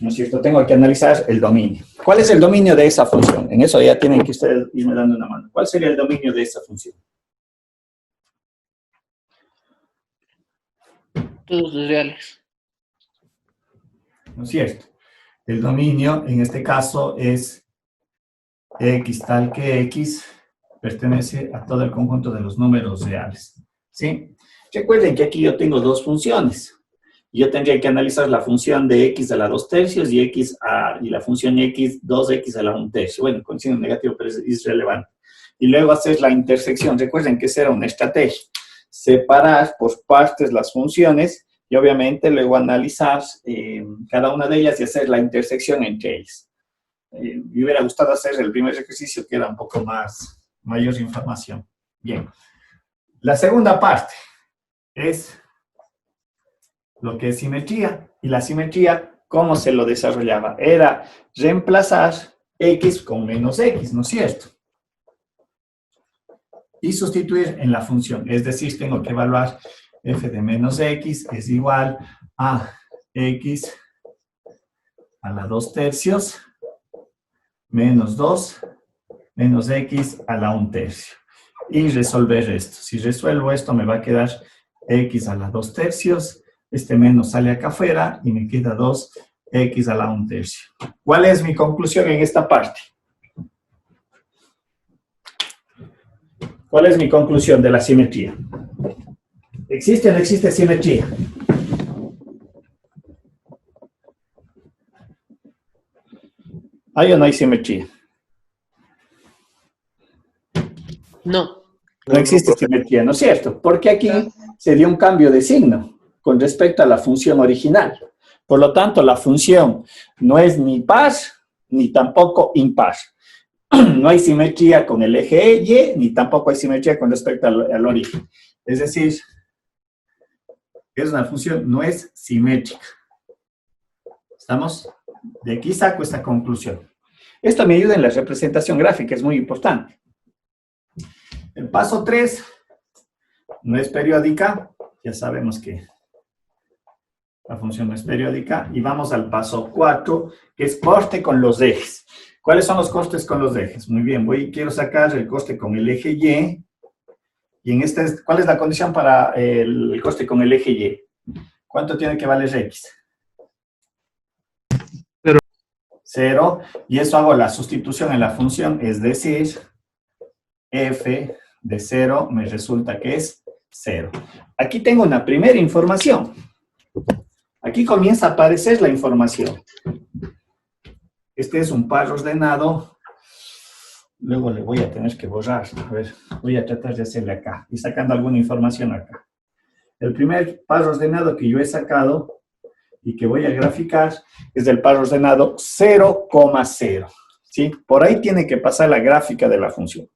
¿No es cierto? Tengo que analizar el dominio. ¿Cuál es el dominio de esa función? En eso ya tienen que ustedes irme dando una mano. ¿Cuál sería el dominio de esa función? Todos los reales. ¿No es cierto? El dominio, en este caso, es x tal que x pertenece a todo el conjunto de los números reales. ¿sí? Recuerden que aquí yo tengo dos funciones. Yo tendría que analizar la función de x a la 2/3 y la función x, 2x a la 1/3. Bueno, con signo negativo, pero es irrelevante. Y luego hacer la intersección. Recuerden que esa era una estrategia. Separar por partes las funciones y obviamente luego analizar cada una de ellas y hacer la intersección entre ellas. Me hubiera gustado hacer el primer ejercicio que era un poco mayor información. Bien. La segunda parte es lo que es simetría. Y la simetría, ¿cómo se lo desarrollaba? Era reemplazar x con menos x, ¿no es cierto? Y sustituir en la función. Es decir, tengo que evaluar f de menos x es igual a x a la 2/3 menos 2 menos x a la 1/3. Y resolver esto. Si resuelvo esto, me va a quedar x a la 2/3. Este menos sale acá afuera y me queda 2x a la 1/3. ¿Cuál es mi conclusión en esta parte? ¿Cuál es mi conclusión de la simetría? ¿Existe o no existe simetría? ¿Hay o no hay simetría? No. No existe simetría, ¿no es cierto? Porque aquí se dio un cambio de signo con respecto a la función original. Por lo tanto, la función no es ni par ni tampoco impar. No hay simetría con el eje Y, ni tampoco hay simetría con respecto al origen. Es decir, es una función, no es simétrica. ¿Estamos? De aquí saco esta conclusión. Esto me ayuda en la representación gráfica, es muy importante. El paso 3 no es periódica, ya sabemos que la función no es periódica, y vamos al paso 4, que es coste con los ejes. ¿Cuáles son los costes con los ejes? Muy bien, quiero sacar el coste con el eje Y, y en ¿cuál es la condición para el coste con el eje Y? ¿Cuánto tiene que valer x? 0, y eso hago la sustitución en la función, es decir, f de 0 me resulta que es 0. Aquí tengo una primera información. Aquí comienza a aparecer la información. Este es un par ordenado. Luego le voy a tener que borrar. A ver, voy a tratar de hacerle acá y sacando alguna información acá. El primer par ordenado que yo he sacado y que voy a graficar es del par ordenado 0,0. ¿Sí? Por ahí tiene que pasar la gráfica de la función.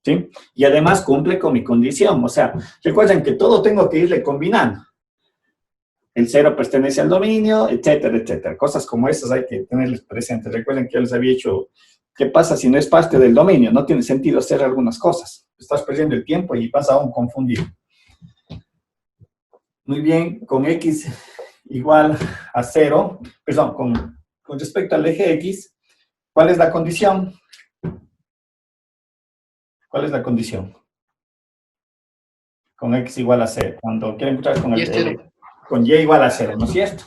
¿Sí? Y además cumple con mi condición. O sea, recuerden que todo tengo que irle combinando. El 0 pertenece al dominio, etcétera, etcétera. Cosas como esas hay que tenerles presentes. Recuerden que yo les había dicho, ¿qué pasa si no es parte del dominio? No tiene sentido hacer algunas cosas. Estás perdiendo el tiempo y vas a un confundido. Muy bien, con x igual a 0, perdón, con respecto al eje x, ¿cuál es la condición? ¿Cuál es la condición? Con x igual a 0. Cuando quieren encontrar con y igual a 0, ¿no es cierto?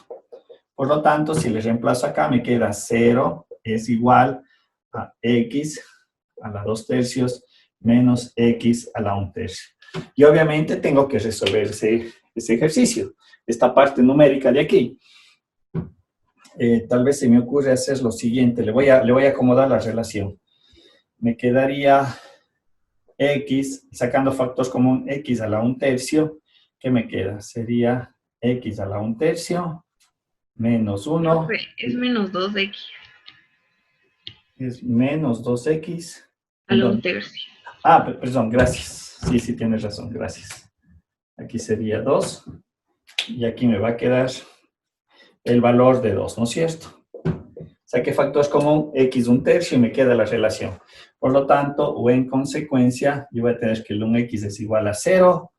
Por lo tanto, si le reemplazo acá, me queda 0 es igual a x a la 2/3 menos x a la 1/3. Y obviamente tengo que resolver ese ejercicio, esta parte numérica de aquí. Tal vez se me ocurre hacer lo siguiente, le voy a acomodar la relación. Me quedaría x, sacando factor común, x a la 1/3, ¿qué me queda? Sería x a la 1/3 menos 1. Es menos 2x. Es menos 2x. A la 1/3. Ah, perdón, gracias. Sí, tienes razón, gracias. Aquí sería 2. Y aquí me va a quedar el valor de 2, ¿no es cierto? Saqué factor común, x 1/3 y me queda la relación. Por lo tanto, o en consecuencia, yo voy a tener que el 1x es igual a 0,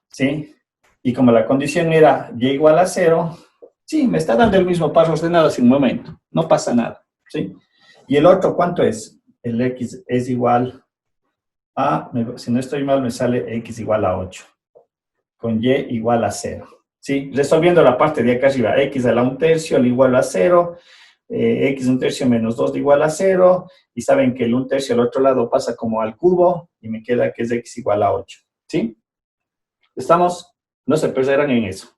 ¿sí? Y como la condición era y igual a 0, sí, me está dando el mismo par ordenado hace un momento. No pasa nada, ¿sí? Y el otro, ¿cuánto es? El x es igual a, si no estoy mal, me sale x igual a 8. Con y igual a 0. ¿Sí? Resolviendo la parte de acá arriba, x a la 1/3 le igual a 0, x 1/3 menos 2 de igual a 0, y saben que el 1/3 al otro lado pasa como al cubo, y me queda que es x igual a 8. ¿Sí? ¿Estamos? No se perderán en eso.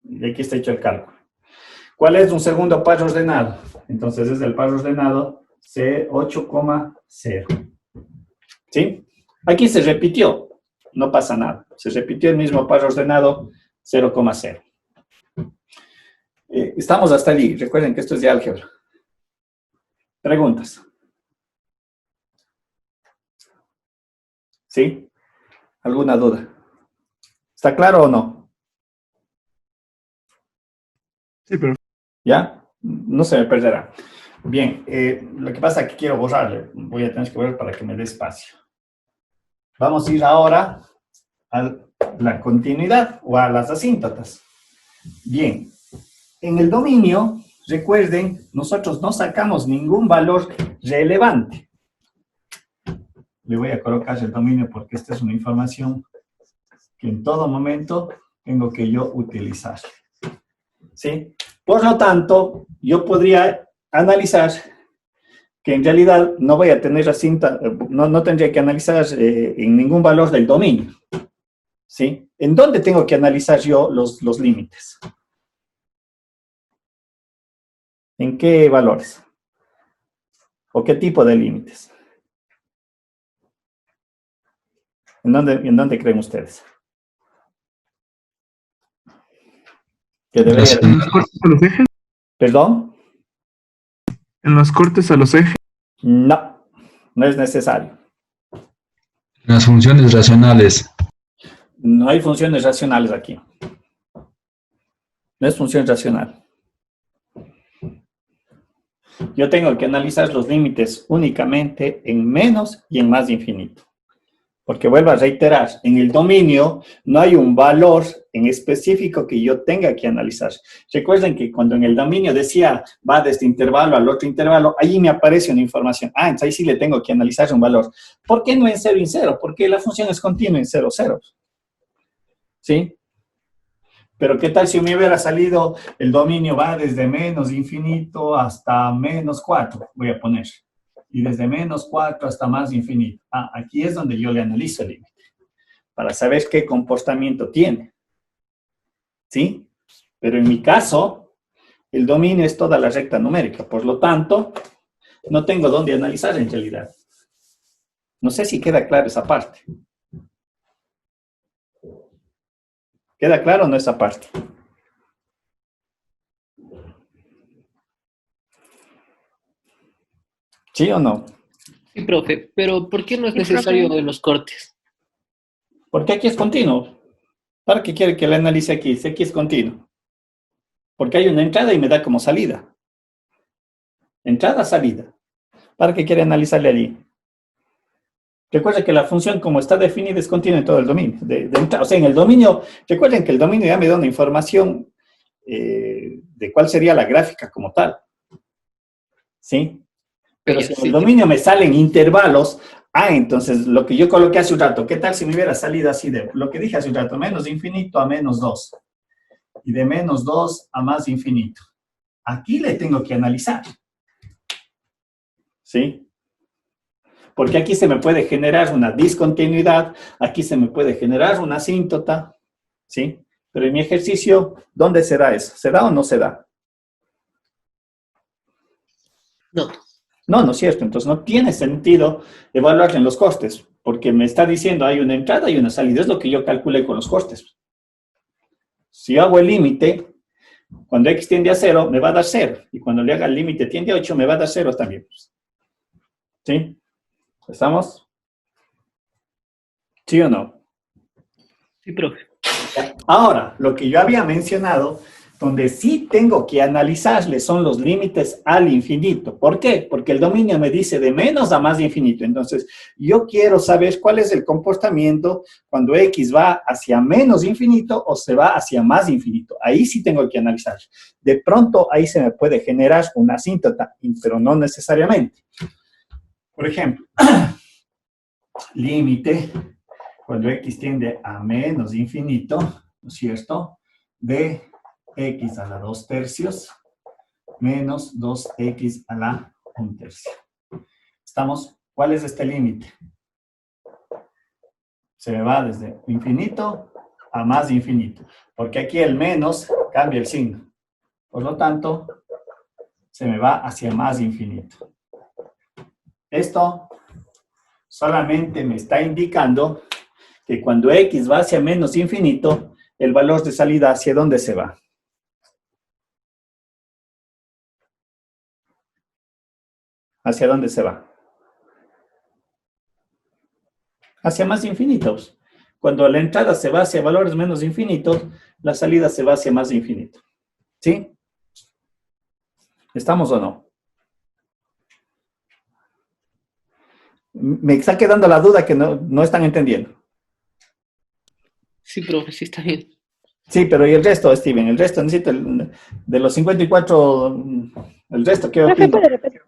Y aquí está hecho el cálculo. ¿Cuál es un segundo par ordenado? Entonces es el par ordenado C8,0. ¿Sí? Aquí se repitió. No pasa nada. Se repitió el mismo par ordenado 0,0. Estamos hasta allí. Recuerden que esto es de álgebra. Preguntas. ¿Sí? ¿Alguna duda? ¿Está claro o no? Sí, pero ¿Ya? No se me perderá. Bien, lo que pasa es que quiero borrarle. Voy a tener que borrar para que me dé espacio. Vamos a ir ahora a la continuidad o a las asíntotas. Bien, en el dominio, recuerden, nosotros no sacamos ningún valor relevante. Le voy a colocar el dominio porque esta es una información que en todo momento tengo que yo utilizar. ¿Sí? Por lo tanto, yo podría analizar que en realidad no voy a tener no tendría que analizar en ningún valor del dominio. ¿Sí? ¿En dónde tengo que analizar yo los límites? ¿En qué valores? ¿O qué tipo de límites? ¿En dónde creen ustedes? Que debería... ¿en los cortes a los ejes? ¿Perdón? ¿En los cortes a los ejes? No, no es necesario. Las funciones racionales. No hay funciones racionales aquí. No es función racional. Yo tengo que analizar los límites únicamente en menos y en más de infinito. Porque vuelvo a reiterar, en el dominio no hay un valor en específico que yo tenga que analizar. Recuerden que cuando en el dominio decía va de este intervalo al otro intervalo, ahí me aparece una información. Ah, entonces ahí sí le tengo que analizar un valor. ¿Por qué no en 0 y en 0? Porque la función es continua en 0, 0. ¿Sí? Pero ¿qué tal si me hubiera salido el dominio va desde menos infinito hasta menos 4? Voy a poner. Y desde menos 4 hasta más infinito. Ah, aquí es donde yo le analizo el límite. Para saber qué comportamiento tiene. ¿Sí? Pero en mi caso, el dominio es toda la recta numérica. Por lo tanto, no tengo dónde analizar en realidad. No sé si queda claro esa parte. ¿Queda claro o no esa parte? ¿Sí o no? Sí, profe, pero ¿por qué no es Sí, necesario profe. en los cortes? Porque aquí es continuo. ¿Para qué quiere que le analice aquí? Si aquí es continuo. Porque hay una entrada y me da como salida. Entrada, salida. ¿Para qué quiere analizarle allí? Recuerden que la función como está definida es continua en todo el dominio. O sea, en el dominio, recuerden que el dominio ya me da una información de cuál sería la gráfica como tal. ¿Sí? Pero si en el dominio me salen intervalos, entonces lo que yo coloqué hace un rato, ¿qué tal si me hubiera salido así de lo que dije hace un rato? Menos de infinito a menos 2. Y de menos 2 a más infinito. Aquí le tengo que analizar. ¿Sí? Porque aquí se me puede generar una discontinuidad, aquí se me puede generar una asíntota, ¿sí? Pero en mi ejercicio, ¿dónde se da eso? ¿Se da o no se da? No. No, no es cierto. Entonces no tiene sentido evaluar en los costes, porque me está diciendo hay una entrada y una salida. Es lo que yo calculé con los costes. Si yo hago el límite, cuando x tiende a 0, me va a dar 0. Y cuando le haga el límite tiende a 8, me va a dar 0 también. ¿Sí? ¿Estamos? ¿Sí o no? Sí, profe. Ahora, lo que yo había mencionado, donde sí tengo que analizarle son los límites al infinito. ¿Por qué? Porque el dominio me dice de menos a más de infinito. Entonces, yo quiero saber cuál es el comportamiento cuando x va hacia menos infinito o se va hacia más infinito. Ahí sí tengo que analizar. De pronto, ahí se me puede generar una asíntota, pero no necesariamente. Por ejemplo, límite cuando x tiende a menos infinito, ¿no es cierto?, de x a la 2/3 menos 2x a la 1/3. ¿Estamos? ¿Cuál es este límite? Se me va desde infinito a más infinito, porque aquí el menos cambia el signo. Por lo tanto, se me va hacia más infinito. Esto solamente me está indicando que cuando x va hacia menos infinito, el valor de salida hacia dónde se va. ¿Hacia dónde se va? Hacia más infinitos. Cuando la entrada se va hacia valores menos infinitos, la salida se va hacia más infinito. ¿Sí? ¿Estamos o no? Me está quedando la duda que no están entendiendo. Sí, profe, sí está bien. Sí, pero ¿y el resto, Steven? El resto necesito de los 54, el resto, ¿qué Profe, opino? ¿puede repetir?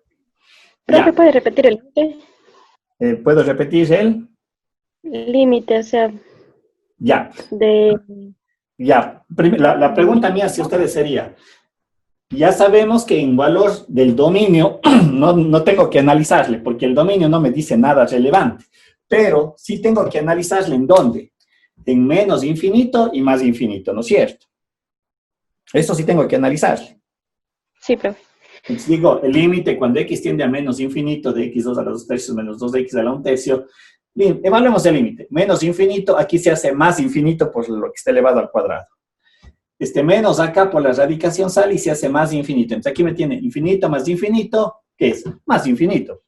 Profe, Ya. ¿puede repetir el límite? ¿Puedo repetir él? Límite, o sea, Ya, de... ya. La pregunta mía hacia ustedes sería, ya sabemos que en valor del dominio no tengo que analizarle, porque el dominio no me dice nada relevante, pero sí tengo que analizarle en dónde, en menos infinito y más infinito, ¿no es cierto? Eso sí tengo que analizarle. Sí, profe. Entonces digo, el límite cuando x tiende a menos infinito de x2 a la 2 tercios menos 2x a la 1 tercio. Bien, evaluemos el límite. Menos infinito, aquí se hace más infinito por lo que está elevado al cuadrado. Menos acá por la radicación sale y se hace más infinito. Entonces aquí me tiene infinito más infinito, ¿qué es? Más infinito.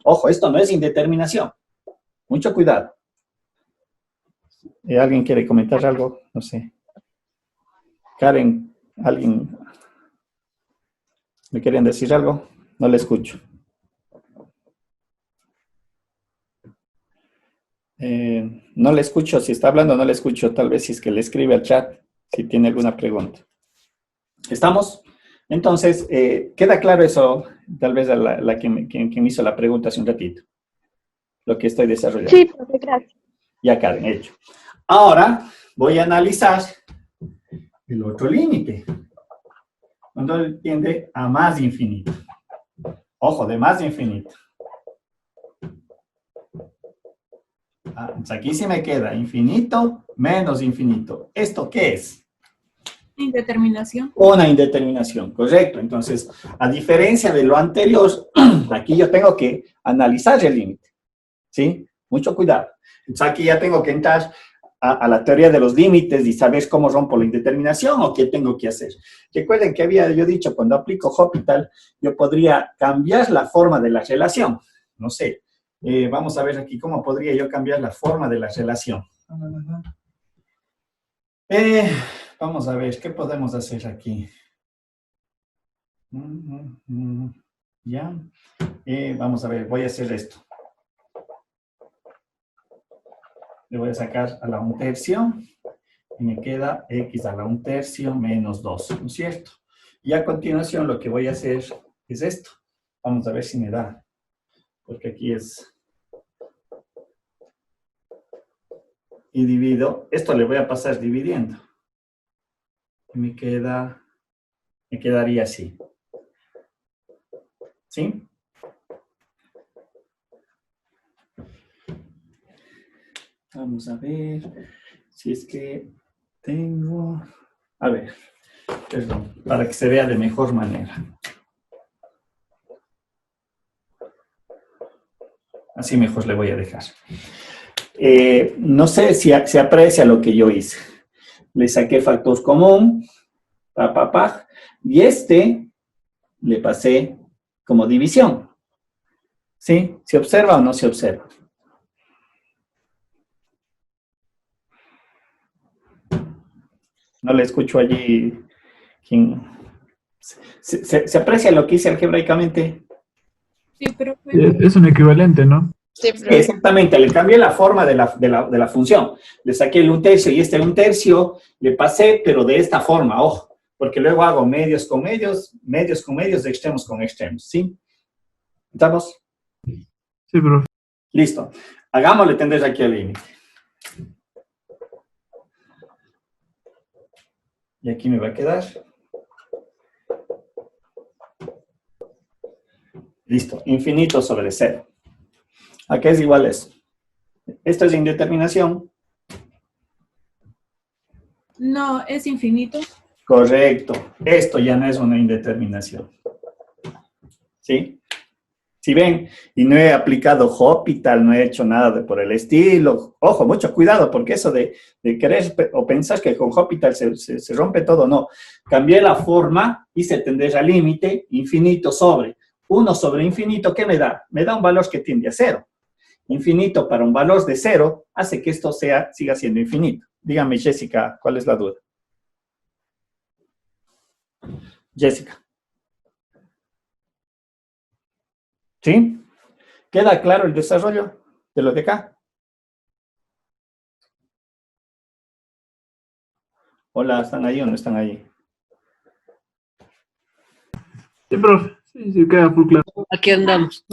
Ojo, esto no es indeterminación. Mucho cuidado. ¿Alguien quiere comentar algo? No sé. Karen, ¿alguien me querían decir algo? No le escucho. No le escucho. Si está hablando, no le escucho. Tal vez si es que le escribe al chat, si tiene alguna pregunta. ¿Estamos? Entonces, ¿queda claro eso? Tal vez a la que me hizo la pregunta hace un ratito. Lo que estoy desarrollando. Sí, profe, gracias. Ya, Karen, hecho. Ahora voy a analizar el otro límite. Cuando tiende a más infinito. Ojo, de más infinito. Entonces aquí sí me queda infinito menos infinito. ¿Esto qué es? Indeterminación. Una indeterminación, correcto. Entonces, a diferencia de lo anterior, aquí yo tengo que analizar el límite. ¿Sí? Mucho cuidado. Entonces aquí ya tengo que entrar a la teoría de los límites y saber cómo rompo la indeterminación o qué tengo que hacer. Recuerden que había yo dicho, cuando aplico Hospital, yo podría cambiar la forma de la relación. No sé. Vamos a ver aquí cómo podría yo cambiar la forma de la relación. Vamos a ver, ¿qué podemos hacer aquí? Ya. Vamos a ver, voy a hacer esto. Le voy a sacar a la 1 tercio y me queda x a la 1 tercio menos 2, ¿no es cierto? Y a continuación lo que voy a hacer es esto. Vamos a ver si me da, porque aquí es... Y divido, esto le voy a pasar dividiendo. Y me quedaría así. ¿Sí? Vamos a ver si es que tengo... A ver, perdón, para que se vea de mejor manera. Así mejor le voy a dejar. No sé si se aprecia lo que yo hice. Le saqué factor común, y le pasé como división. ¿Sí? ¿Se observa o no se observa? No le escucho allí. ¿Se aprecia lo que hice algebraicamente? Sí, pero... Es un equivalente, ¿no? Sí, Sí, exactamente, le cambié la forma de la función. Le saqué el 1 tercio y 1 tercio, le pasé, pero de esta forma, ojo, porque luego hago medios con medios, extremos con extremos, ¿sí? ¿Estamos? Sí, profe. Listo. Hagámosle tender aquí al límite. Y aquí me va a quedar. Listo, infinito sobre 0. Acá es igual a eso. Esto es indeterminación, No, es infinito. Correcto. Esto ya no es una indeterminación. ¿Sí? Si ven, y no he aplicado Hospital, no he hecho nada de por el estilo. Ojo, mucho cuidado, porque eso de querer o pensar que con Hospital se rompe todo, no. Cambié la forma, hice tender al límite, infinito sobre 1 sobre infinito, ¿qué me da? Me da un valor que tiende a 0. Infinito para un valor de 0 hace que esto siga siendo infinito. Dígame, Jessica, ¿cuál es la duda? Jessica. ¿Sí? ¿Queda claro el desarrollo de lo de acá? Hola, ¿están ahí o no están ahí? Sí, profe. Sí, queda full claro. Aquí andamos.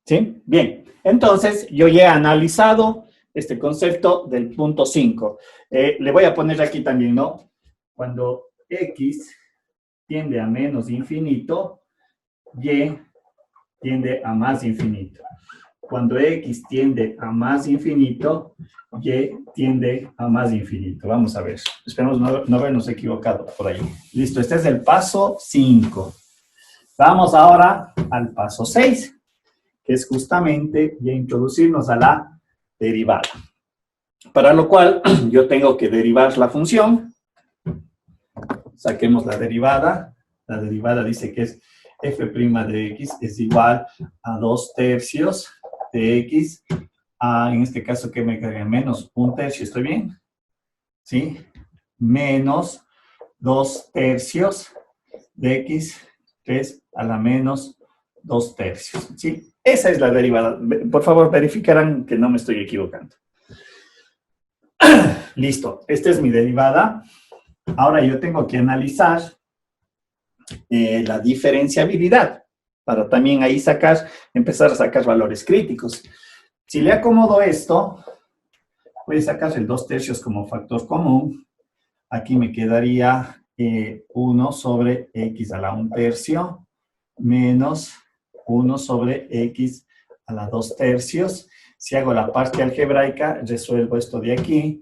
¿Sí? Bien. Entonces, yo ya he analizado este concepto del punto 5. Le voy a poner aquí también, ¿no? Cuando X tiende a menos infinito, Y tiende a más infinito. Cuando X tiende a más infinito, Y tiende a más infinito. Vamos a ver. Esperemos no habernos equivocado por ahí. Listo, este es el paso 5. Vamos ahora al paso 6, que es justamente ya introducirnos a la derivada. Para lo cual, yo tengo que derivar la función. Saquemos la derivada. La derivada dice que es f' de x es igual a 2/3 de x, en este caso que me quedaría menos 1/3, ¿estoy bien? ¿Sí? Menos 2/3 de x, que es a la menos 2/3. ¿Sí? Esa es la derivada. Por favor, verificarán que no me estoy equivocando. Listo, esta es mi derivada. Ahora yo tengo que analizar la diferenciabilidad, para también ahí empezar a sacar valores críticos. Si le acomodo esto, voy a sacar el 2/3 como factor común. Aquí me quedaría 1 sobre x a la 1/3 menos 1 sobre x a la 2/3. Si hago la parte algebraica, resuelvo esto de aquí.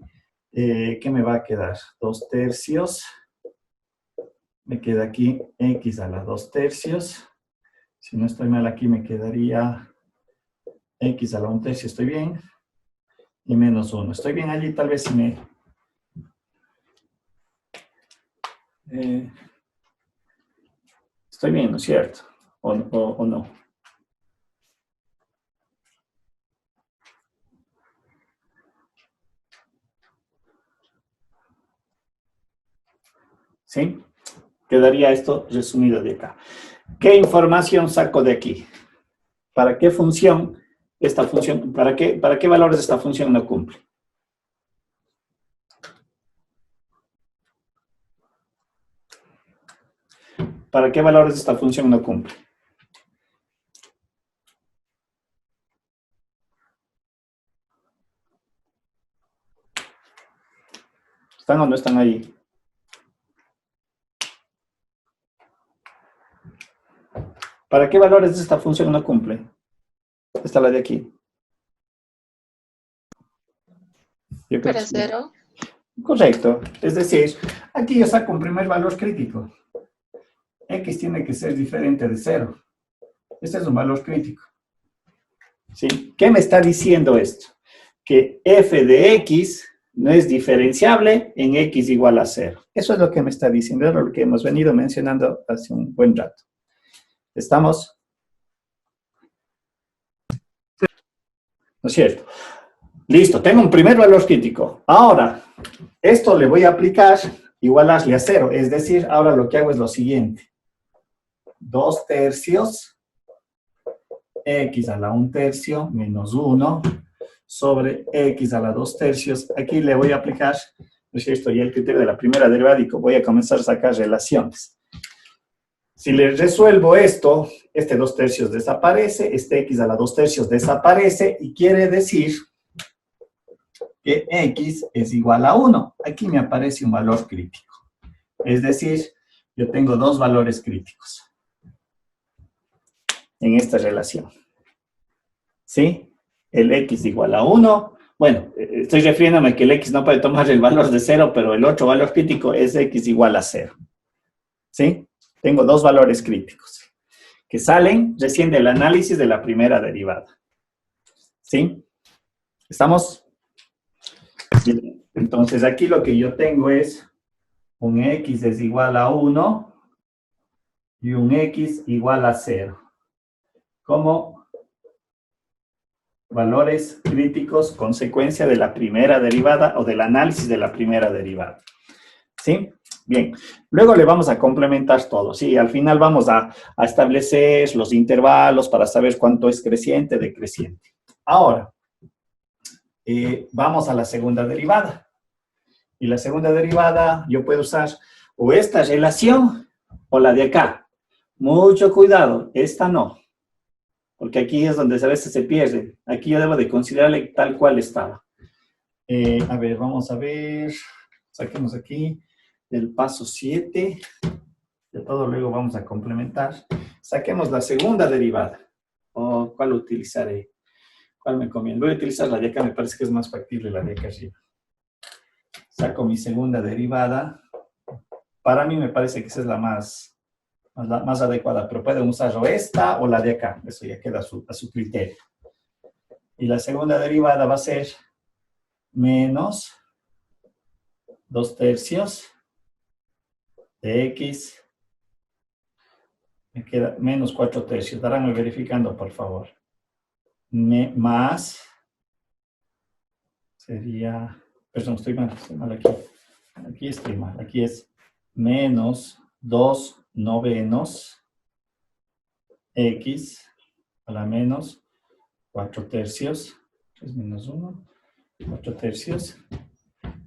¿Qué me va a quedar? 2/3. Me queda aquí x a la 2/3. Si no estoy mal aquí me quedaría x a la 1/3, estoy bien. Y menos 1. Estoy bien allí, tal vez si me... estoy bien, ¿no es cierto? ¿O no? ¿Sí? Quedaría esto resumido de acá. ¿Qué información saco de aquí? ¿Para qué función esta función, para qué valores esta función no cumple? ¿Para qué valores esta función no cumple? ¿Están o no están ahí? ¿Para qué valores esta función no cumple? Esta es la de aquí. Yo creo Para que sí. 0. Correcto. Es decir, aquí yo saco un primer valor crítico. X tiene que ser diferente de 0. Este es un valor crítico. ¿Sí? ¿Qué me está diciendo esto? Que f de x no es diferenciable en x igual a 0. Eso es lo que me está diciendo, es lo que hemos venido mencionando hace un buen rato. ¿Estamos? ¿No es cierto? Listo, tengo un primer valor crítico. Ahora, esto le voy a aplicar igualarle a 0. Es decir, ahora lo que hago es lo siguiente. 2/3 x a la 1/3 menos 1 sobre x a la 2/3. Aquí le voy a aplicar, ¿no es cierto?, ya el criterio de la primera derivada y voy a comenzar a sacar relaciones. Si le resuelvo esto, este 2/3 desaparece, este x a la 2/3 desaparece y quiere decir que x es igual a 1. Aquí me aparece un valor crítico. Es decir, yo tengo dos valores críticos en esta relación. ¿Sí? El x igual a 1 Bueno, estoy refiriéndome que el x no puede tomar el valor de 0, pero el otro valor crítico es x igual a 0. ¿Sí? Tengo dos valores críticos que salen recién del análisis de la primera derivada. ¿Sí? ¿Estamos? Bien. Entonces, aquí lo que yo tengo es un x es igual a 1 y un x igual a 0. Como valores críticos, consecuencia de la primera derivada o del análisis de la primera derivada. ¿Sí? Bien. Luego le vamos a complementar todo. Sí, al final vamos a establecer los intervalos para saber cuánto es creciente, decreciente. Ahora, vamos a la segunda derivada. Y la segunda derivada yo puedo usar o esta relación o la de acá. Mucho cuidado, esta no. Porque aquí es donde a veces se pierde. Aquí yo debo de considerarle tal cual estaba. A ver, vamos a ver. Saquemos aquí el paso 7. De todo luego vamos a complementar. Saquemos la segunda derivada. ¿O cuál utilizaré? ¿Cuál me conviene? Voy a utilizar la de acá, me parece que es más factible la de acá arriba. Saco mi segunda derivada. Para mí me parece que esa es la más adecuada, pero pueden usar o esta o la de acá. Eso ya queda a su criterio. Y la segunda derivada va a ser menos 2/3 de x. Me queda menos 4/3. Daránme verificando, por favor. Más sería... Perdón, estoy mal aquí. Aquí estoy mal. Aquí es menos 2/9 x a la menos 4/3. 3 menos 1. 4/3.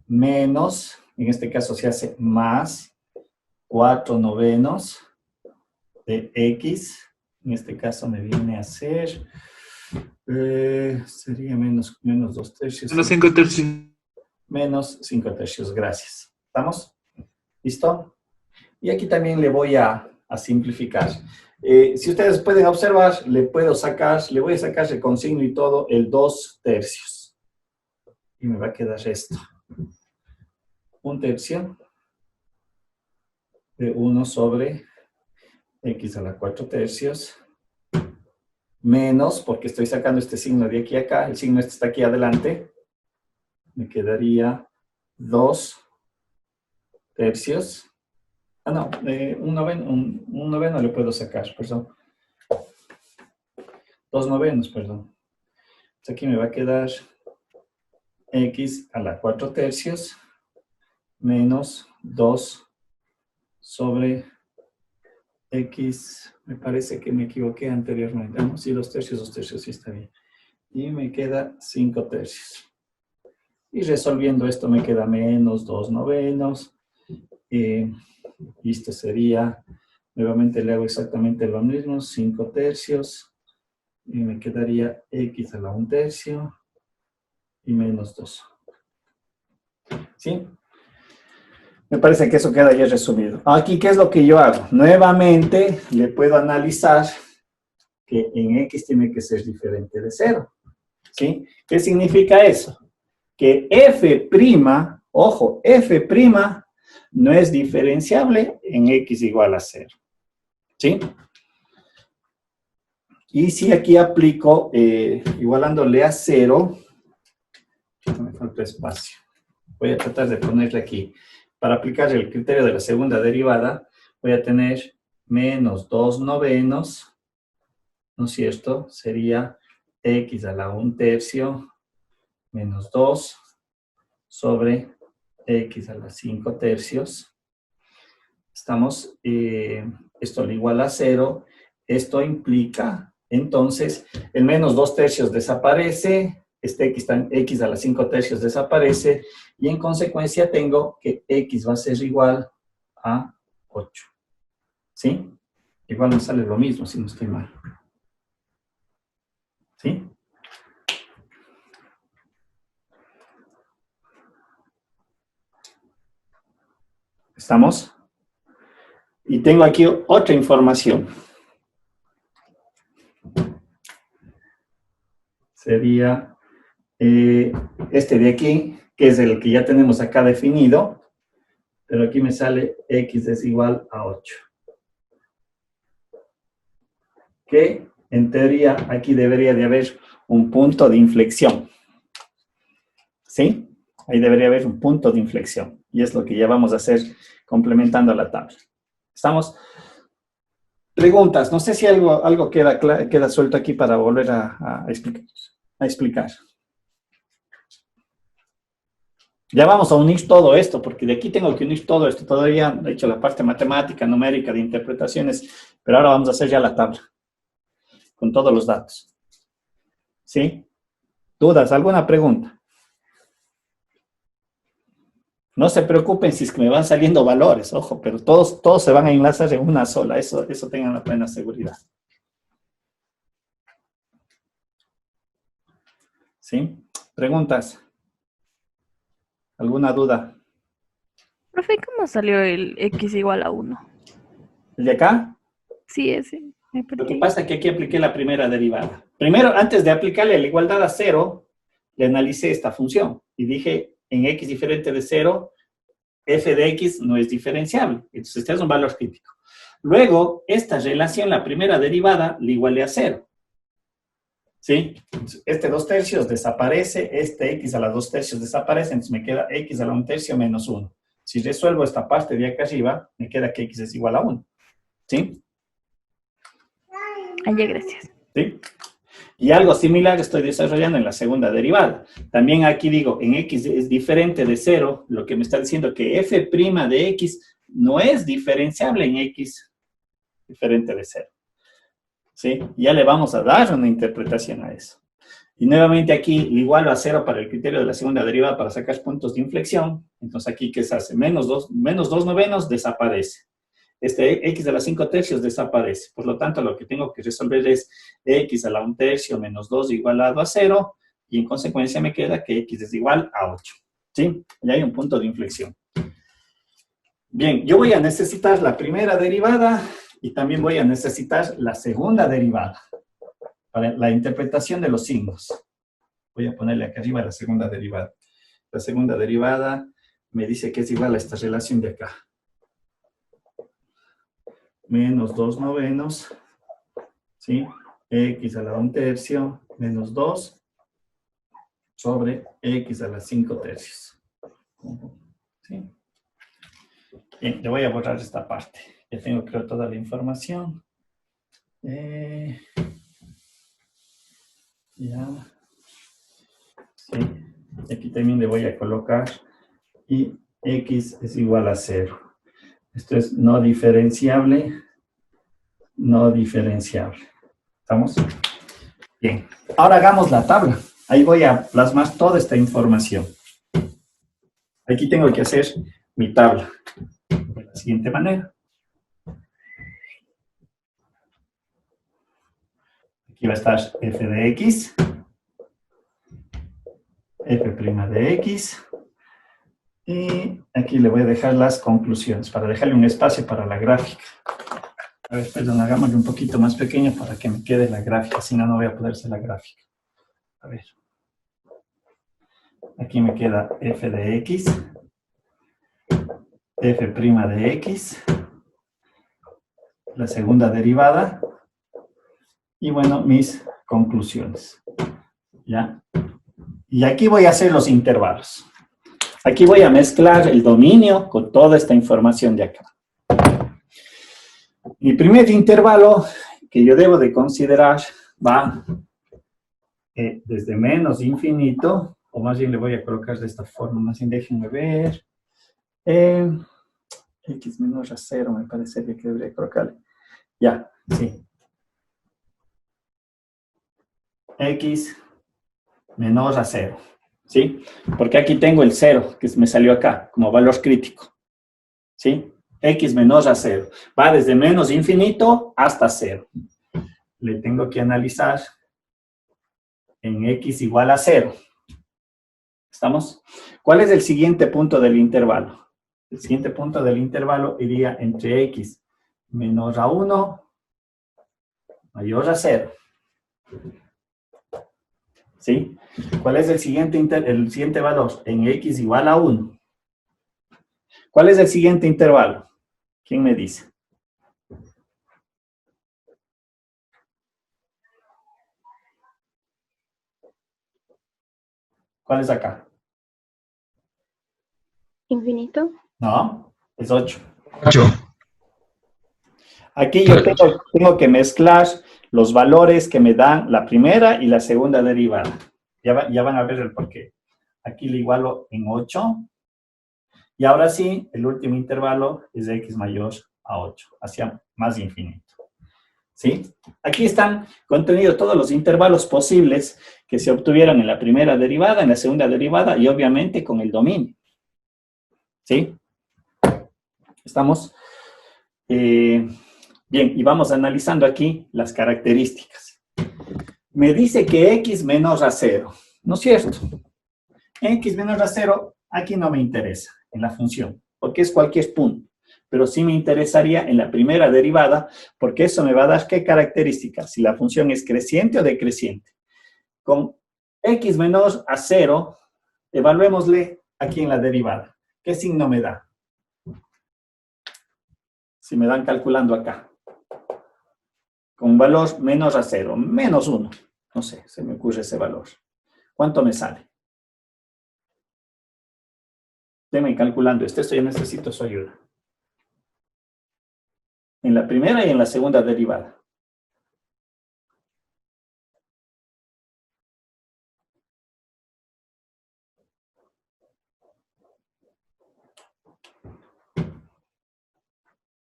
Menos, en este caso se hace más 4/9 de x. En este caso me viene a ser... sería menos 2/3. Menos 5/3. Menos 5/3, gracias. ¿Estamos? ¿Listo? Y aquí también le voy a simplificar. Si ustedes pueden observar, le voy a sacar el consigno y todo, el 2/3. Y me va a quedar esto. 1/3 de 1 sobre x a la 4/3 menos, porque estoy sacando este signo de aquí a acá, el signo este está aquí adelante, me quedaría 2/3. Ah, no, un noveno le puedo sacar, perdón. 2/9, perdón. Entonces aquí me va a quedar x a la 4/3 menos 2 sobre x, me parece que me equivoqué anteriormente. No, sí, 2/3, sí está bien. Y me queda 5/3. Y resolviendo esto me queda menos 2/9. Y esto sería, nuevamente le hago exactamente lo mismo, 5/3. Y me quedaría x a la 1/3 y menos 2. ¿Sí? Me parece que eso queda ya resumido. Aquí, ¿qué es lo que yo hago? Nuevamente, le puedo analizar que en x tiene que ser diferente de 0. ¿Sí? ¿Qué significa eso? Que f', ojo, f' no es diferenciable en x igual a 0. ¿Sí? Y si aquí aplico, igualándole a 0, me falta espacio. Voy a tratar de ponerle aquí. Para aplicar el criterio de la segunda derivada, voy a tener menos 2/9, ¿no es cierto? Sería x a la 1/3 menos 2 sobre x a la 5/3. Estamos, esto le igual a 0. Esto implica, entonces, el menos 2/3 desaparece, este x a la 5/3 desaparece, y en consecuencia tengo que x va a ser igual a 8. ¿Sí? Igual me sale lo mismo si no estoy mal. ¿Sí? ¿Estamos? Y tengo aquí otra información. Sería este de aquí, que es el que ya tenemos acá definido, pero aquí me sale x es igual a 8. Que en teoría aquí debería de haber un punto de inflexión. ¿Sí? Ahí debería haber un punto de inflexión. Y es lo que ya vamos a hacer complementando la tabla. ¿Estamos? Preguntas. No sé si algo queda suelto aquí para volver a explicar. Ya vamos a unir todo esto, porque de aquí tengo que unir todo esto. Todavía he hecho la parte matemática, numérica, de interpretaciones, pero ahora vamos a hacer ya la tabla, con todos los datos. ¿Sí? ¿Dudas? ¿Alguna pregunta? No se preocupen si es que me van saliendo valores, ojo, pero todos se van a enlazar en una sola, eso tengan la plena seguridad. ¿Sí? ¿Preguntas? ¿Alguna duda? Profe, ¿cómo salió el x igual a 1? ¿El de acá? Sí, ese. Me Lo que perdí. pasa es que aquí apliqué la primera derivada. Primero, antes de aplicarle la igualdad a 0, le analicé esta función y dije, en x diferente de 0, f de x no es diferenciable. Entonces, este es un valor crítico. Luego, esta relación, la primera derivada, le igualé a 0. ¿Sí? Entonces, este 2/3 desaparece, este x a la 2/3 desaparece, entonces me queda x a la 1/3 menos 1. Si resuelvo esta parte de acá arriba, me queda que x es igual a 1. ¿Sí? Allá, gracias. ¿Sí? Y algo similar estoy desarrollando en la segunda derivada. También aquí digo, en x es diferente de 0, lo que me está diciendo que f' de x no es diferenciable en x diferente de 0. ¿Sí? Ya le vamos a dar una interpretación a eso. Y nuevamente aquí igualo a 0 para el criterio de la segunda derivada para sacar puntos de inflexión. Entonces aquí, ¿qué se hace? Menos 2 novenos desaparece. Este x a la 5/3 desaparece. Por lo tanto, lo que tengo que resolver es x a la 1/3 menos 2 igualado a 0, y en consecuencia me queda que x es igual a 8. ¿Sí? Ya hay un punto de inflexión. Bien, yo voy a necesitar la primera derivada y también voy a necesitar la segunda derivada para la interpretación de los signos. Voy a ponerle aquí arriba la segunda derivada. La segunda derivada me dice que es igual a esta relación de acá. Menos 2 novenos, ¿sí? X a la 1/3 menos 2 sobre X a la 5/3. ¿Sí? Bien, le voy a borrar esta parte. Ya tengo, creo, toda la información. Ya. Sí. Aquí también le voy a colocar y X es igual a 0. Esto es no diferenciable, no diferenciable. ¿Estamos? Bien. Ahora hagamos la tabla. Ahí voy a plasmar toda esta información. Aquí tengo que hacer mi tabla de la siguiente manera. Aquí va a estar f de x, f' de x, y aquí le voy a dejar las conclusiones para dejarle un espacio para la gráfica. A ver, perdón, hagámosle un poquito más pequeño para que me quede la gráfica, si no, no voy a poder hacer la gráfica. A ver. Aquí me queda f de x, f' de x, la segunda derivada, y bueno, mis conclusiones. ¿Ya? Y aquí voy a hacer los intervalos. Aquí voy a mezclar el dominio con toda esta información de acá. Mi primer intervalo que yo debo de considerar va desde menos infinito, o más bien le voy a colocar de esta forma, más bien déjenme ver. X menor a 0 me parecería que debería colocarle. Ya, sí. X menor a 0. ¿Sí? Porque aquí tengo el 0 que me salió acá como valor crítico. ¿Sí? X menor a 0. Va desde menos infinito hasta 0. Le tengo que analizar en X igual a 0. ¿Estamos? ¿Cuál es el siguiente punto del intervalo? El siguiente punto del intervalo iría entre X menor a 1 mayor a 0. ¿Sí? ¿Cuál es el siguiente valor? En x igual a 1. ¿Cuál es el siguiente intervalo? ¿Quién me dice? ¿Cuál es acá? Infinito. No, es 8. 8. Aquí yo tengo que mezclar los valores que me dan la primera y la segunda derivada. Ya van a ver el porqué. Aquí le igualo en 8. Y ahora sí, el último intervalo es de x mayor a 8, hacia más infinito. ¿Sí? Aquí están contenidos todos los intervalos posibles que se obtuvieron en la primera derivada, en la segunda derivada y obviamente con el dominio. ¿Sí? ¿Estamos? Bien, y vamos analizando aquí las características. Me dice que x menor a 0, ¿no es cierto? X menor a 0, aquí no me interesa en la función, porque es cualquier punto. Pero sí me interesaría en la primera derivada, porque eso me va a dar qué características, si la función es creciente o decreciente. Con x menor a 0, evaluémosle aquí en la derivada. ¿Qué signo me da? Si me dan calculando acá. Con valor menor a 0, menos 1. No sé, se me ocurre ese valor. ¿Cuánto me sale? Denme calculando esto yo necesito su ayuda. En la primera y en la segunda derivada.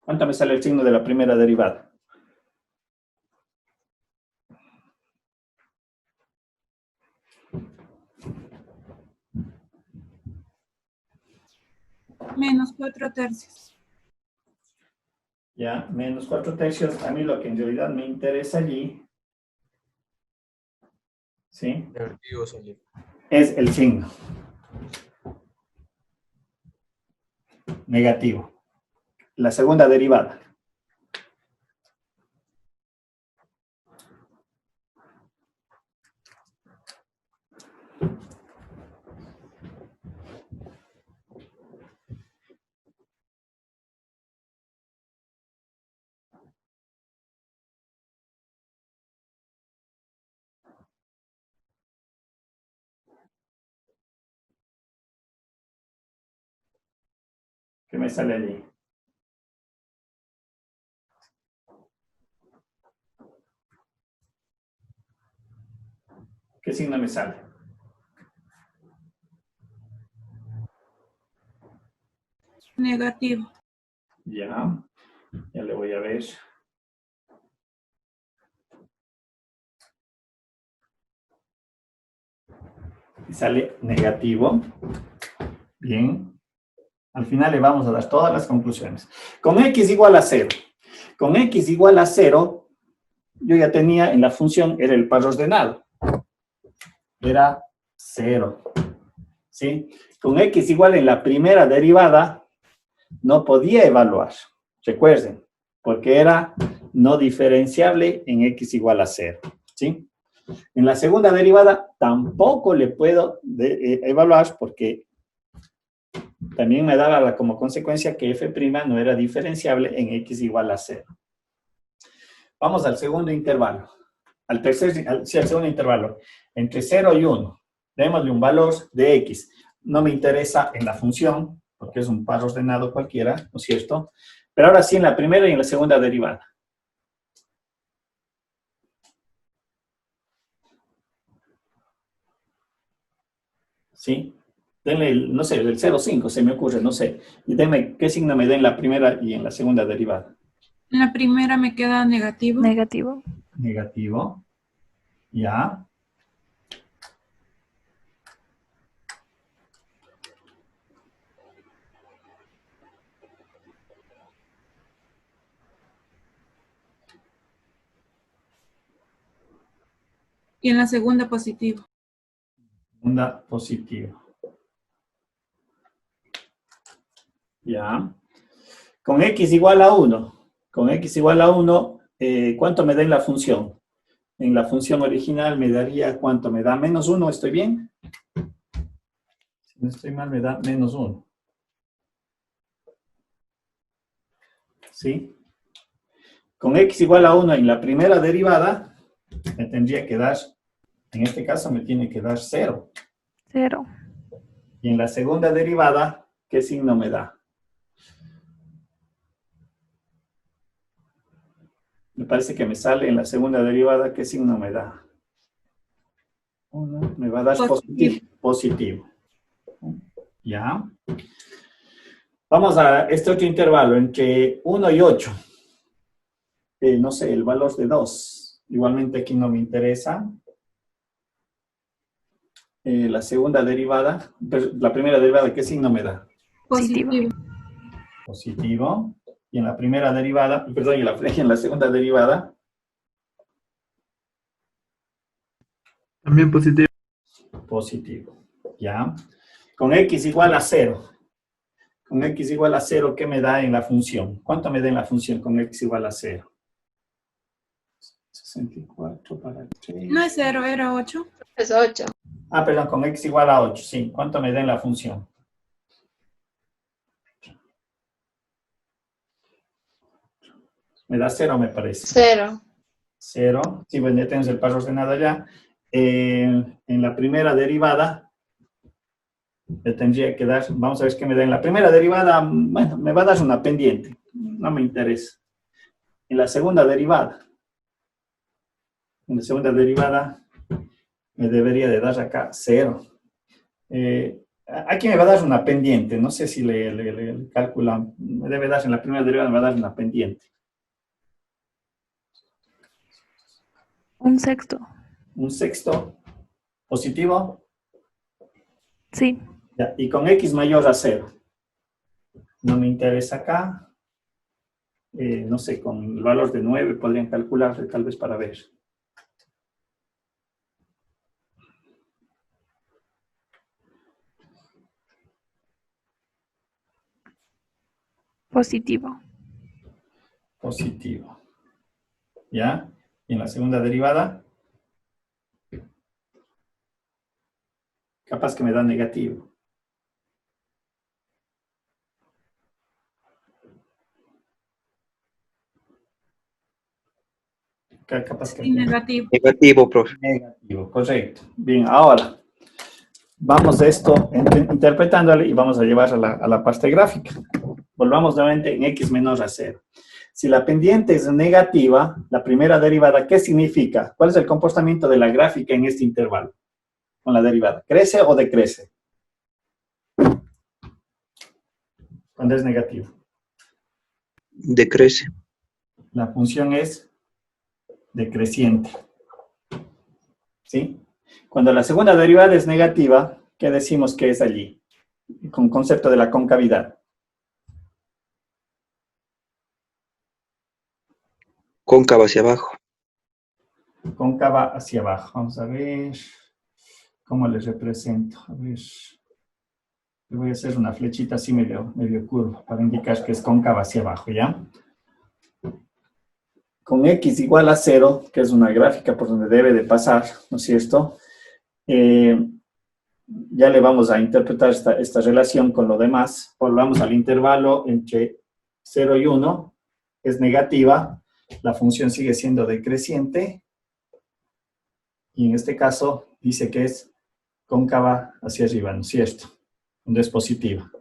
¿Cuánto me sale el signo de la primera derivada? Menos 4/3. Ya, menos 4/3. A mí lo que en realidad me interesa allí, ¿sí? Negativo salió. Es el signo. Negativo. La segunda derivada. ¿Qué me sale allí? ¿Qué signo me sale? Negativo. Ya le voy a ver. Y sale negativo. Bien. Al final le vamos a dar todas las conclusiones. Con x igual a 0. Con x igual a 0, yo ya tenía en la función, era el par ordenado. Era 0. ¿Sí? Con x igual en la primera derivada, no podía evaluar. Recuerden, porque era no diferenciable en x igual a 0. ¿Sí? En la segunda derivada tampoco le puedo evaluar porque también me daba como consecuencia que f' no era diferenciable en x igual a 0. Vamos al segundo intervalo. Al segundo intervalo. Entre 0 y 1. Démosle un valor de x. No me interesa en la función, porque es un par ordenado cualquiera, ¿no es cierto? Pero ahora sí en la primera y en la segunda derivada. ¿Sí? Denle, no sé, el 0,5 se me ocurre, no sé. Y denme qué signo me da en la primera y en la segunda derivada. En la primera me queda negativo. Negativo. Negativo. Ya. Y en la segunda positivo. Segunda positivo. Ya. Con x igual a 1. Con x igual a 1, ¿cuánto me da en la función? en la función original me daría, ¿cuánto me da? -1, ¿estoy bien? Si no estoy mal, me da -1. ¿Sí? Con x igual a 1 en la primera derivada, me tendría que dar, en este caso me tiene que dar 0. 0. Y en la segunda derivada, ¿qué signo me da? Me parece que me sale en la segunda derivada, ¿qué signo me da? Me va a dar positivo. ¿Ya? Vamos a este otro intervalo, entre 1 y 8. No sé, el valor de 2. Igualmente aquí no me interesa. La segunda derivada, la primera derivada, ¿qué signo me da? Positivo. Positivo. Y en la primera derivada, perdón, y en la segunda derivada, También positivo. positivo. ¿Ya? Con x igual a 0. Con x igual a 0, ¿qué me da en la función? ¿Cuánto me da en la función con x igual a 0? 64 para 3. No es 0, era 8. Es 8. Ah, perdón, con x igual a 8, sí. ¿Cuánto me da en la función? Me da 0, me parece. 0. 0. Sí, bueno, ya tenemos el par ordenado ya. En la primera derivada, le tendría que dar, vamos a ver qué me da en la primera derivada, bueno, me va a dar una pendiente, no me interesa. En la segunda derivada, me debería de dar acá 0. Aquí me va a dar una pendiente, no sé si le calculan, me debe dar en la primera derivada, me va a dar una pendiente. 1/6. 1/6 positivo. Sí. Ya, y con x mayor a 0. No me interesa acá. No sé, con el valor de 9 podrían calcular tal vez para ver. Positivo. Positivo. ¿Ya? Y en la segunda derivada, capaz que me da negativo. Capaz que Sí, negativo. Negativo, profe. negativo, correcto. Bien, ahora vamos a esto interpretándole y vamos a llevar a la parte gráfica. Volvamos nuevamente en x menor a 0. Si la pendiente es negativa, la primera derivada, ¿qué significa? ¿Cuál es el comportamiento de la gráfica en este intervalo? Con la derivada, ¿crece o decrece? Cuando es negativo. Decrece. La función es decreciente. ¿Sí? Cuando la segunda derivada es negativa, ¿qué decimos que es allí? Con concepto de la concavidad. Cóncava hacia abajo. Cóncava hacia abajo. Vamos a ver cómo les represento. A ver. Le voy a hacer una flechita así medio curva para indicar que es cóncava hacia abajo, ¿ya? Con x igual a 0, que es una gráfica por donde debe de pasar, ¿no es cierto? Ya le vamos a interpretar esta relación con lo demás. Volvamos al intervalo entre 0 y 1, es negativa, la función sigue siendo decreciente, y en este caso dice que es cóncava hacia arriba, ¿no es cierto? Donde es positiva.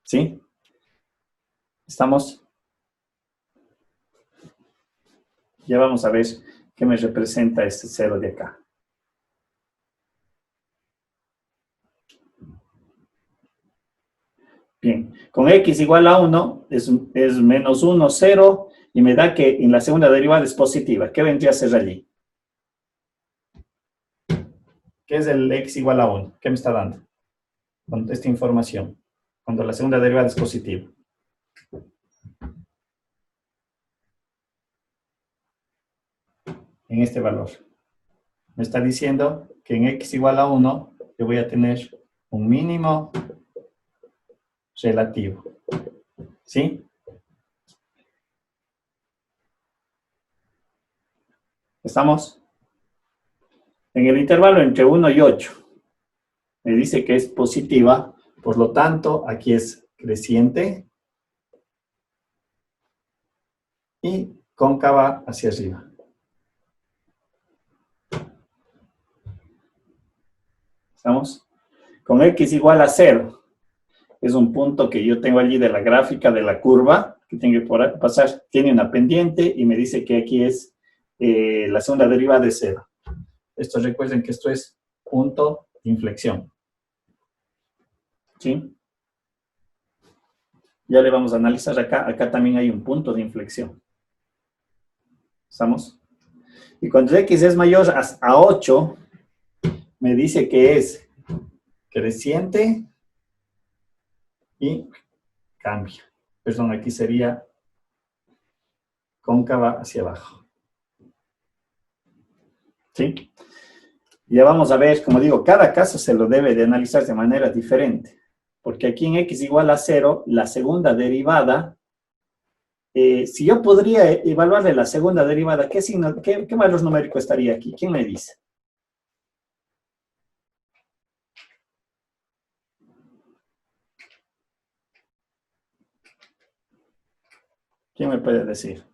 ¿Sí? ¿Estamos? Ya vamos a ver qué me representa este 0 de acá. Bien, con x igual a 1 es -1, 0, y me da que en la segunda derivada es positiva. ¿Qué vendría a ser allí? ¿Qué es el x igual a 1? ¿Qué me está dando con esta información? Cuando la segunda derivada es positiva. En este valor. Me está diciendo que en x igual a 1 yo voy a tener un mínimo relativo. ¿Sí? ¿Estamos? En el intervalo entre 1 y 8. Me dice que es positiva, por lo tanto, aquí es creciente y cóncava hacia arriba. ¿Estamos? Con x igual a 0. Es un punto que yo tengo allí de la gráfica de la curva, que tiene que pasar, tiene una pendiente y me dice que aquí es la segunda derivada de 0. Esto recuerden que esto es punto de inflexión. ¿Sí? Ya le vamos a analizar acá. Acá también hay un punto de inflexión. ¿Estamos? Y cuando x es mayor a 8, me dice que es creciente y cambia. Perdón, aquí sería cóncava hacia abajo. ¿Sí? Ya vamos a ver, como digo, cada caso se lo debe de analizar de manera diferente. Porque aquí en x igual a 0, la segunda derivada, si yo podría evaluarle la segunda derivada, ¿qué valor numérico estaría aquí? ¿Quién me dice? ¿Quién me puede decir?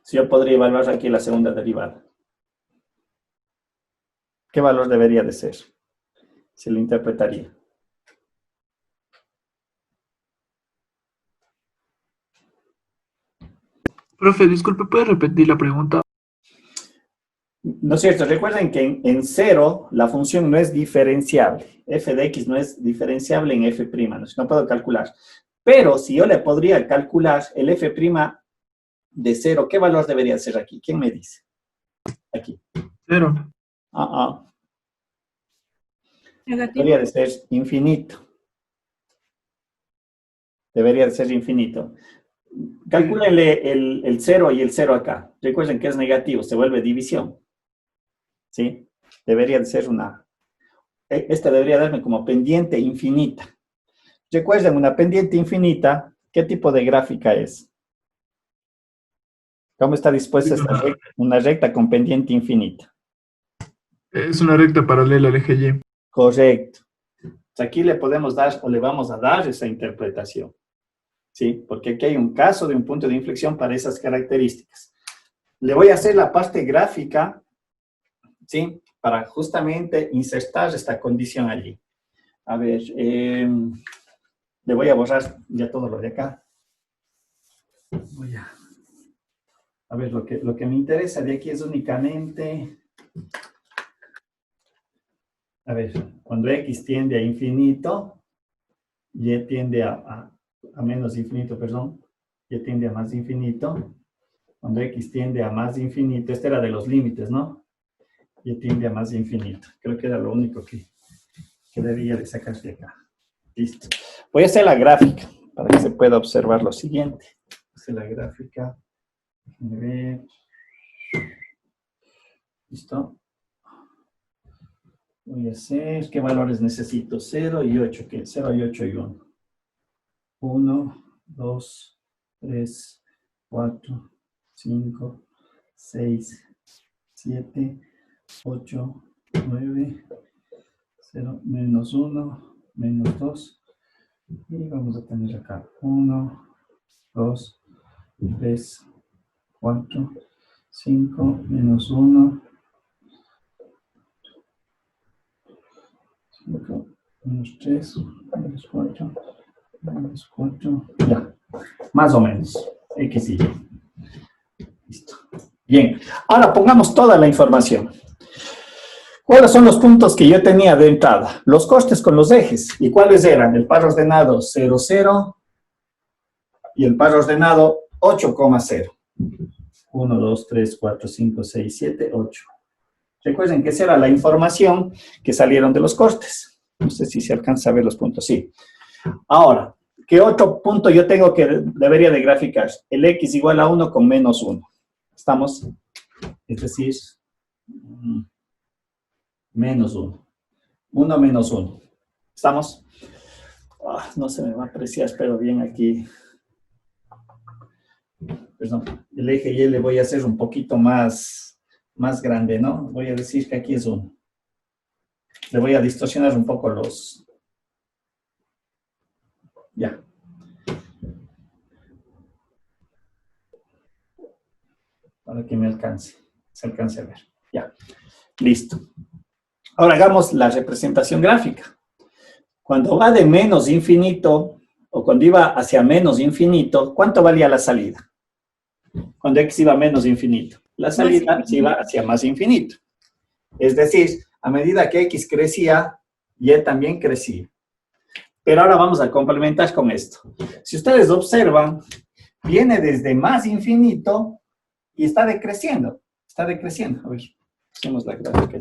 Si yo podría evaluar aquí la segunda derivada, ¿qué valor debería de ser? Se lo interpretaría. Profe, disculpe, ¿puede repetir la pregunta? ¿No es cierto? Recuerden que en 0 la función no es diferenciable. F de x no es diferenciable en f', no puedo calcular. Pero si yo le podría calcular el f' de 0, ¿qué valor debería ser aquí? ¿Quién me dice? Aquí. 0. Negativo. Debería de ser infinito. Debería de ser infinito. Calcúlenle el 0 y el 0 acá. Recuerden que es negativo, se vuelve división. ¿Sí? Debería de ser esta debería darme como pendiente infinita. Recuerden, una pendiente infinita, ¿qué tipo de gráfica es? ¿Cómo está dispuesta esta recta? Una recta con pendiente infinita. Es una recta paralela al eje Y. Correcto. Aquí le podemos dar, o le vamos a dar esa interpretación. ¿Sí? Porque aquí hay un caso de un punto de inflexión para esas características. Le voy a hacer la parte gráfica, ¿sí? Para justamente insertar esta condición allí. A ver, le voy a borrar ya todo lo de acá. A ver, lo que me interesa de aquí es únicamente... A ver, cuando x tiende a infinito, y tiende a menos infinito, perdón, y tiende a más infinito. Cuando x tiende a más infinito, este era de los límites, ¿no? Y tiende a más infinito. Creo que era lo único que debía de sacar de acá. Listo. Voy a hacer la gráfica para que se pueda observar lo siguiente. Voy a hacer la gráfica. Déjenme ver. Listo. Voy a hacer, ¿qué valores necesito? 0 y 8, ¿qué? 0 y 8 y 1. 1, 2, 3, 4, 5, 6, 7, 8, 9, 0, menos 1, menos 2. Y vamos a tener acá 1, 2, 3, 4, 5, menos 1, 5, menos 3, menos 4, menos 4, ya, más o menos, x y y. Listo. Bien, ahora pongamos toda la información. ¿Cuáles son los puntos que yo tenía de entrada? Los costes con los ejes. ¿Y cuáles eran? El par ordenado 0, 0 y el par ordenado 8,0. 1, 2, 3, 4, 5, 6, 7, 8. Recuerden que esa era la información que salieron de los costes. No sé si se alcanza a ver los puntos. Sí. Ahora, ¿qué otro punto yo tengo que debería de graficar? El x igual a 1 con menos 1. ¿Estamos? Es decir, menos 1. 1 menos 1. ¿Estamos? No se me va a apreciar, pero bien aquí. Perdón, el eje Y le voy a hacer un poquito más grande, ¿no? Voy a decir que aquí es 1. Le voy a distorsionar un poco los... Ya. Para que me alcance, se alcance a ver. Ya, listo. Ahora hagamos la representación gráfica. Cuando va de menos infinito, o cuando iba hacia menos infinito, ¿cuánto valía la salida? Cuando x iba a menos infinito. La salida se iba hacia más infinito. Es decir, a medida que x crecía, y también crecía. Pero ahora vamos a complementar con esto. Si ustedes observan, viene desde más infinito y está decreciendo. Está decreciendo. A ver, hacemos la gráfica.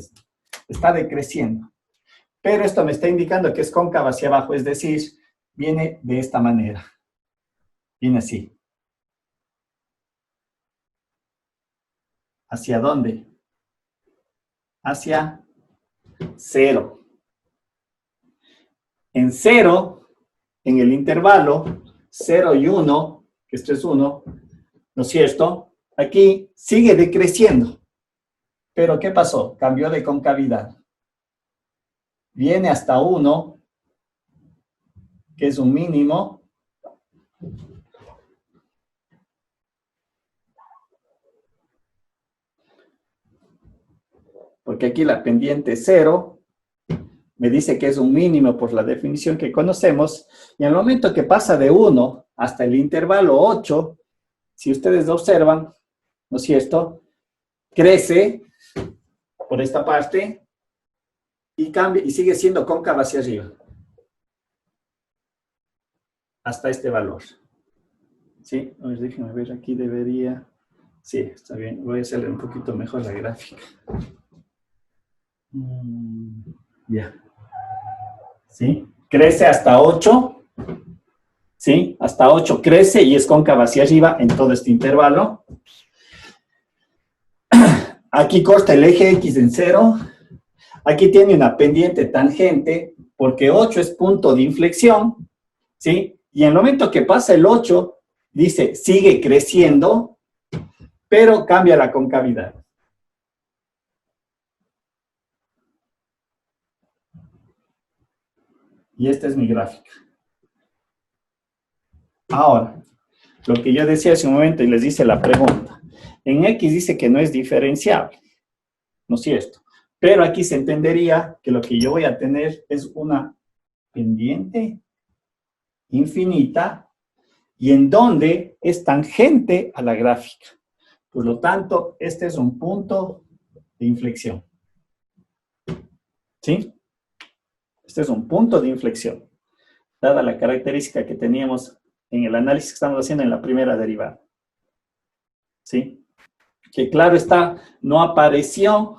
Está decreciendo. Pero esto me está indicando que es cóncava hacia abajo, es decir, viene de esta manera. Viene así. ¿Hacia dónde? Hacia 0. En 0, en el intervalo 0 y 1, que esto es 1, ¿no es cierto? Aquí sigue decreciendo. Pero ¿qué pasó? Cambió de concavidad. Viene hasta 1, que es un mínimo. Porque aquí la pendiente 0 me dice que es un mínimo por la definición que conocemos, y al momento que pasa de 1 hasta el intervalo 8, si ustedes observan, ¿no es cierto?, crece por esta parte y cambia y sigue siendo cóncava hacia arriba hasta este valor. ¿Sí? A ver, déjenme ver, aquí debería... Sí, está bien, voy a hacerle un poquito mejor la gráfica. Ya. ¿Sí? Crece hasta 8. ¿Sí? Hasta 8 crece y es cóncava hacia arriba en todo este intervalo. Aquí corta el eje X en 0. Aquí tiene una pendiente tangente porque 8 es punto de inflexión. ¿Sí? Y en el momento que pasa el 8, dice, sigue creciendo, pero cambia la concavidad. Y esta es mi gráfica. Ahora, lo que yo decía hace un momento y les hice la pregunta. En X dice que no es diferenciable, ¿no es cierto? Pero aquí se entendería que lo que yo voy a tener es una pendiente infinita y en donde es tangente a la gráfica. Por lo tanto, este es un punto de inflexión. ¿Sí? Este es un punto de inflexión, dada la característica que teníamos en el análisis que estamos haciendo en la primera derivada. ¿Sí? Que claro está, no apareció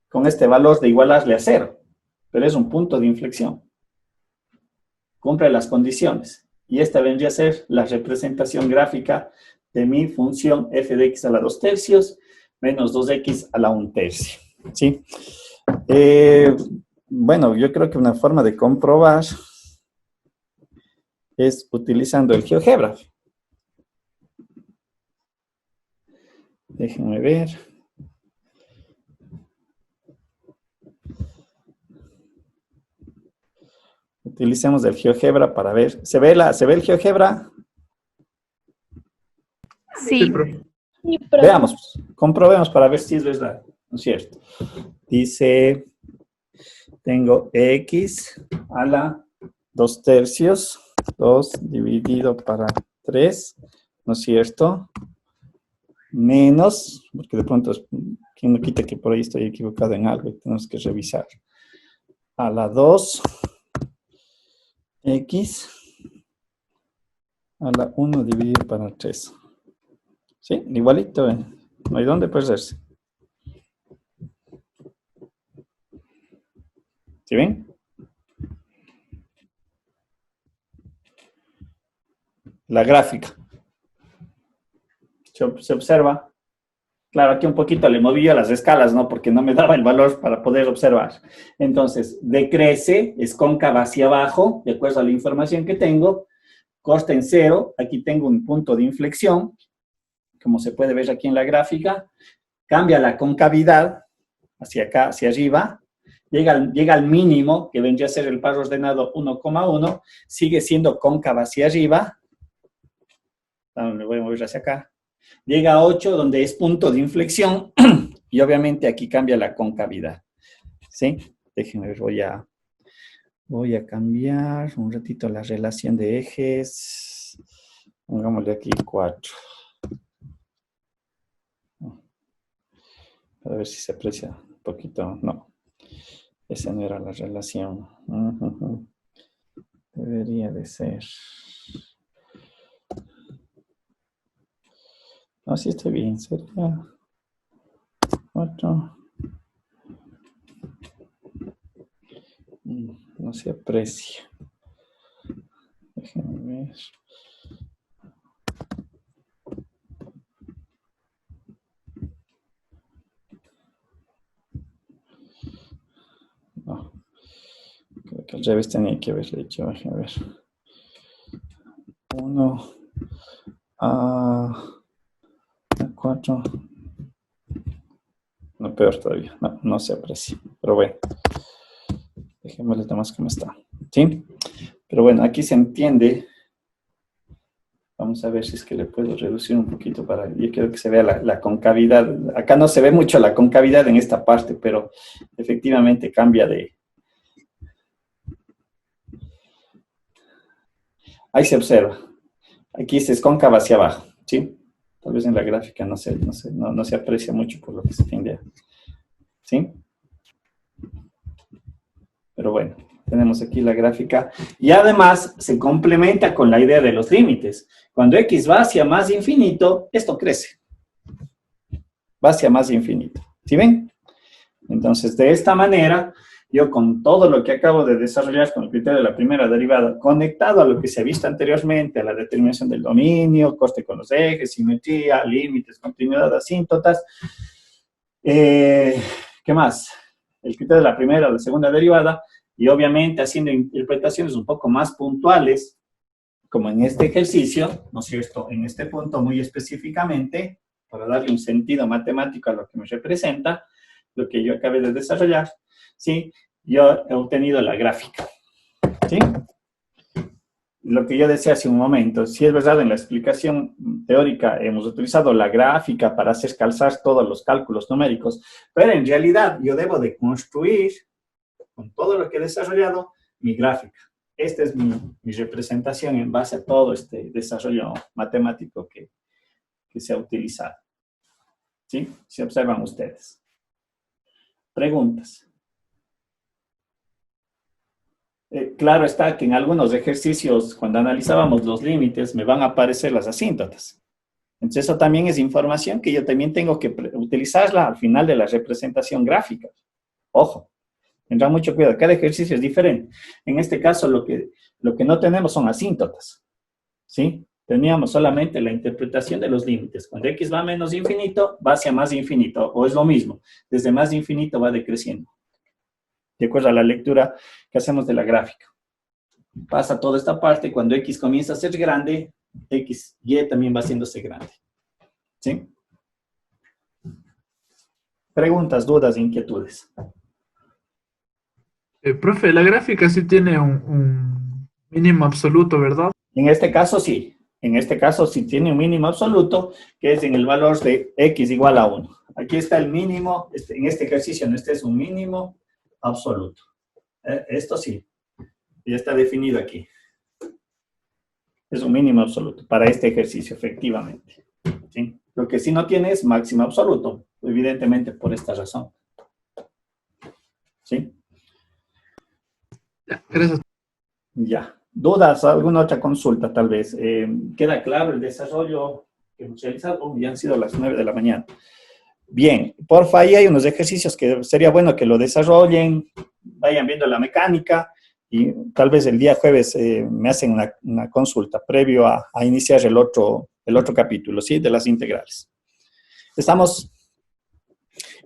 con este valor de igualarle a 0, pero es un punto de inflexión. Cumple las condiciones. Y esta vendría a ser la representación gráfica de mi función f de x a la 2/3 menos 2x a la 1/3. ¿Sí? Bueno, yo creo que una forma de comprobar es utilizando el GeoGebra. Déjenme ver. Utilicemos el GeoGebra para ver. ¿Se ve el GeoGebra? Sí. Sí, profe. Sí, profe. Veamos, comprobemos para ver si es verdad, ¿no es cierto? Dice, tengo x a la 2/3, 2 dividido para 3, ¿no es cierto? Menos, porque de pronto, ¿quién me quita que por ahí estoy equivocado en algo? Tenemos que revisar. A la 2, x a la 1 dividido para 3. ¿Sí? Igualito, no hay dónde perderse. ¿Sí ven? La gráfica. Se observa. Claro, aquí un poquito le moví a las escalas, ¿no? Porque no me daba el valor para poder observar. Entonces, decrece, es cóncava hacia abajo, de acuerdo a la información que tengo, corta en cero, aquí tengo un punto de inflexión, como se puede ver aquí en la gráfica, cambia la concavidad hacia acá, hacia arriba, llega al mínimo, que vendría a ser el par ordenado 1,1, sigue siendo cóncava hacia arriba, le voy a mover hacia acá, llega a 8, donde es punto de inflexión, y obviamente aquí cambia la concavidad, ¿sí? Déjenme ver, voy a cambiar un ratito la relación de ejes, pongámosle aquí 4. A ver si se aprecia un poquito, no, esa no era la relación, debería de ser. No, sí está bien, sería 4. No se aprecia. Déjenme ver. No. Creo que al revés tenía que haberle hecho. Déjenme ver. 1 a 4. No, peor todavía. No, no se aprecia. Pero bueno. Dejémosle nomás como está. ¿Sí? Pero bueno, aquí se entiende. Vamos a ver si es que le puedo reducir un poquito para... Yo quiero que se vea la concavidad. Acá no se ve mucho la concavidad en esta parte, pero efectivamente cambia de... Ahí se observa. Aquí es cóncava hacia abajo, ¿sí? Tal vez en la gráfica no se aprecia mucho por lo que se tiende. ¿Sí? Pero bueno, tenemos aquí la gráfica. Y además se complementa con la idea de los límites. Cuando x va hacia más infinito, esto crece. Va hacia más infinito. ¿Sí ven? Entonces, de esta manera, yo con todo lo que acabo de desarrollar con el criterio de la primera derivada, conectado a lo que se ha visto anteriormente, a la determinación del dominio, coste con los ejes, simetría, límites, continuidad, asíntotas. ¿Qué más? El criterio de la primera o la segunda derivada, y obviamente haciendo interpretaciones un poco más puntuales, como en este ejercicio, ¿no es cierto? En este punto muy específicamente, para darle un sentido matemático a lo que me representa, lo que yo acabé de desarrollar, ¿sí? Yo he obtenido la gráfica, ¿sí? Lo que yo decía hace un momento, si es verdad, en la explicación teórica hemos utilizado la gráfica para hacer calzar todos los cálculos numéricos, pero en realidad yo debo de construir, con todo lo que he desarrollado, mi gráfica. Esta es mi representación en base a todo este desarrollo matemático que se ha utilizado. ¿Sí? Se observan ustedes. Preguntas. Claro está que en algunos ejercicios, cuando analizábamos los límites, me van a aparecer las asíntotas. Entonces, eso también es información que yo también tengo que utilizarla al final de la representación gráfica. Ojo, tendrá mucho cuidado. Cada ejercicio es diferente. En este caso, lo que no tenemos son asíntotas. ¿Sí? Teníamos solamente la interpretación de los límites. Cuando x va a menos infinito, va hacia más infinito. O es lo mismo. Desde más infinito va decreciendo. De acuerdo a la lectura que hacemos de la gráfica. Pasa toda esta parte, cuando x comienza a ser grande, y también va haciéndose grande. ¿Sí? Preguntas, dudas, inquietudes. Profe, la gráfica sí tiene un mínimo absoluto, ¿verdad? En este caso sí. En este caso sí tiene un mínimo absoluto, que es en el valor de x igual a 1. Aquí está el mínimo, en este ejercicio, este es un mínimo absoluto. Esto sí, ya está definido aquí. Es un mínimo absoluto para este ejercicio, efectivamente. ¿Sí? Lo que sí no tiene es máximo absoluto, evidentemente por esta razón. ¿Sí? Ya, gracias. Ya. ¿Dudas? ¿Alguna otra consulta tal vez? ¿Queda claro el desarrollo que hemos realizado? Ya han sido las 9 de la mañana. Bien, porfa, ahí hay unos ejercicios que sería bueno que lo desarrollen, vayan viendo la mecánica y tal vez el día jueves me hacen una consulta previo a iniciar el otro capítulo, ¿sí? De las integrales. Estamos,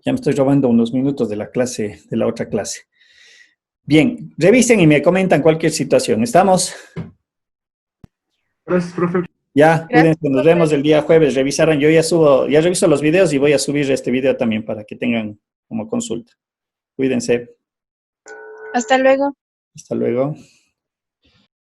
ya me estoy robando unos minutos de la clase, de la otra clase. Bien, revisen y me comentan cualquier situación. ¿Estamos? Gracias, profe. Ya, Gracias, cuídense, nos profe. vemos el día jueves. Revisaron, yo ya reviso los videos y voy a subir este video también para que tengan como consulta. Cuídense. Hasta luego. Hasta luego.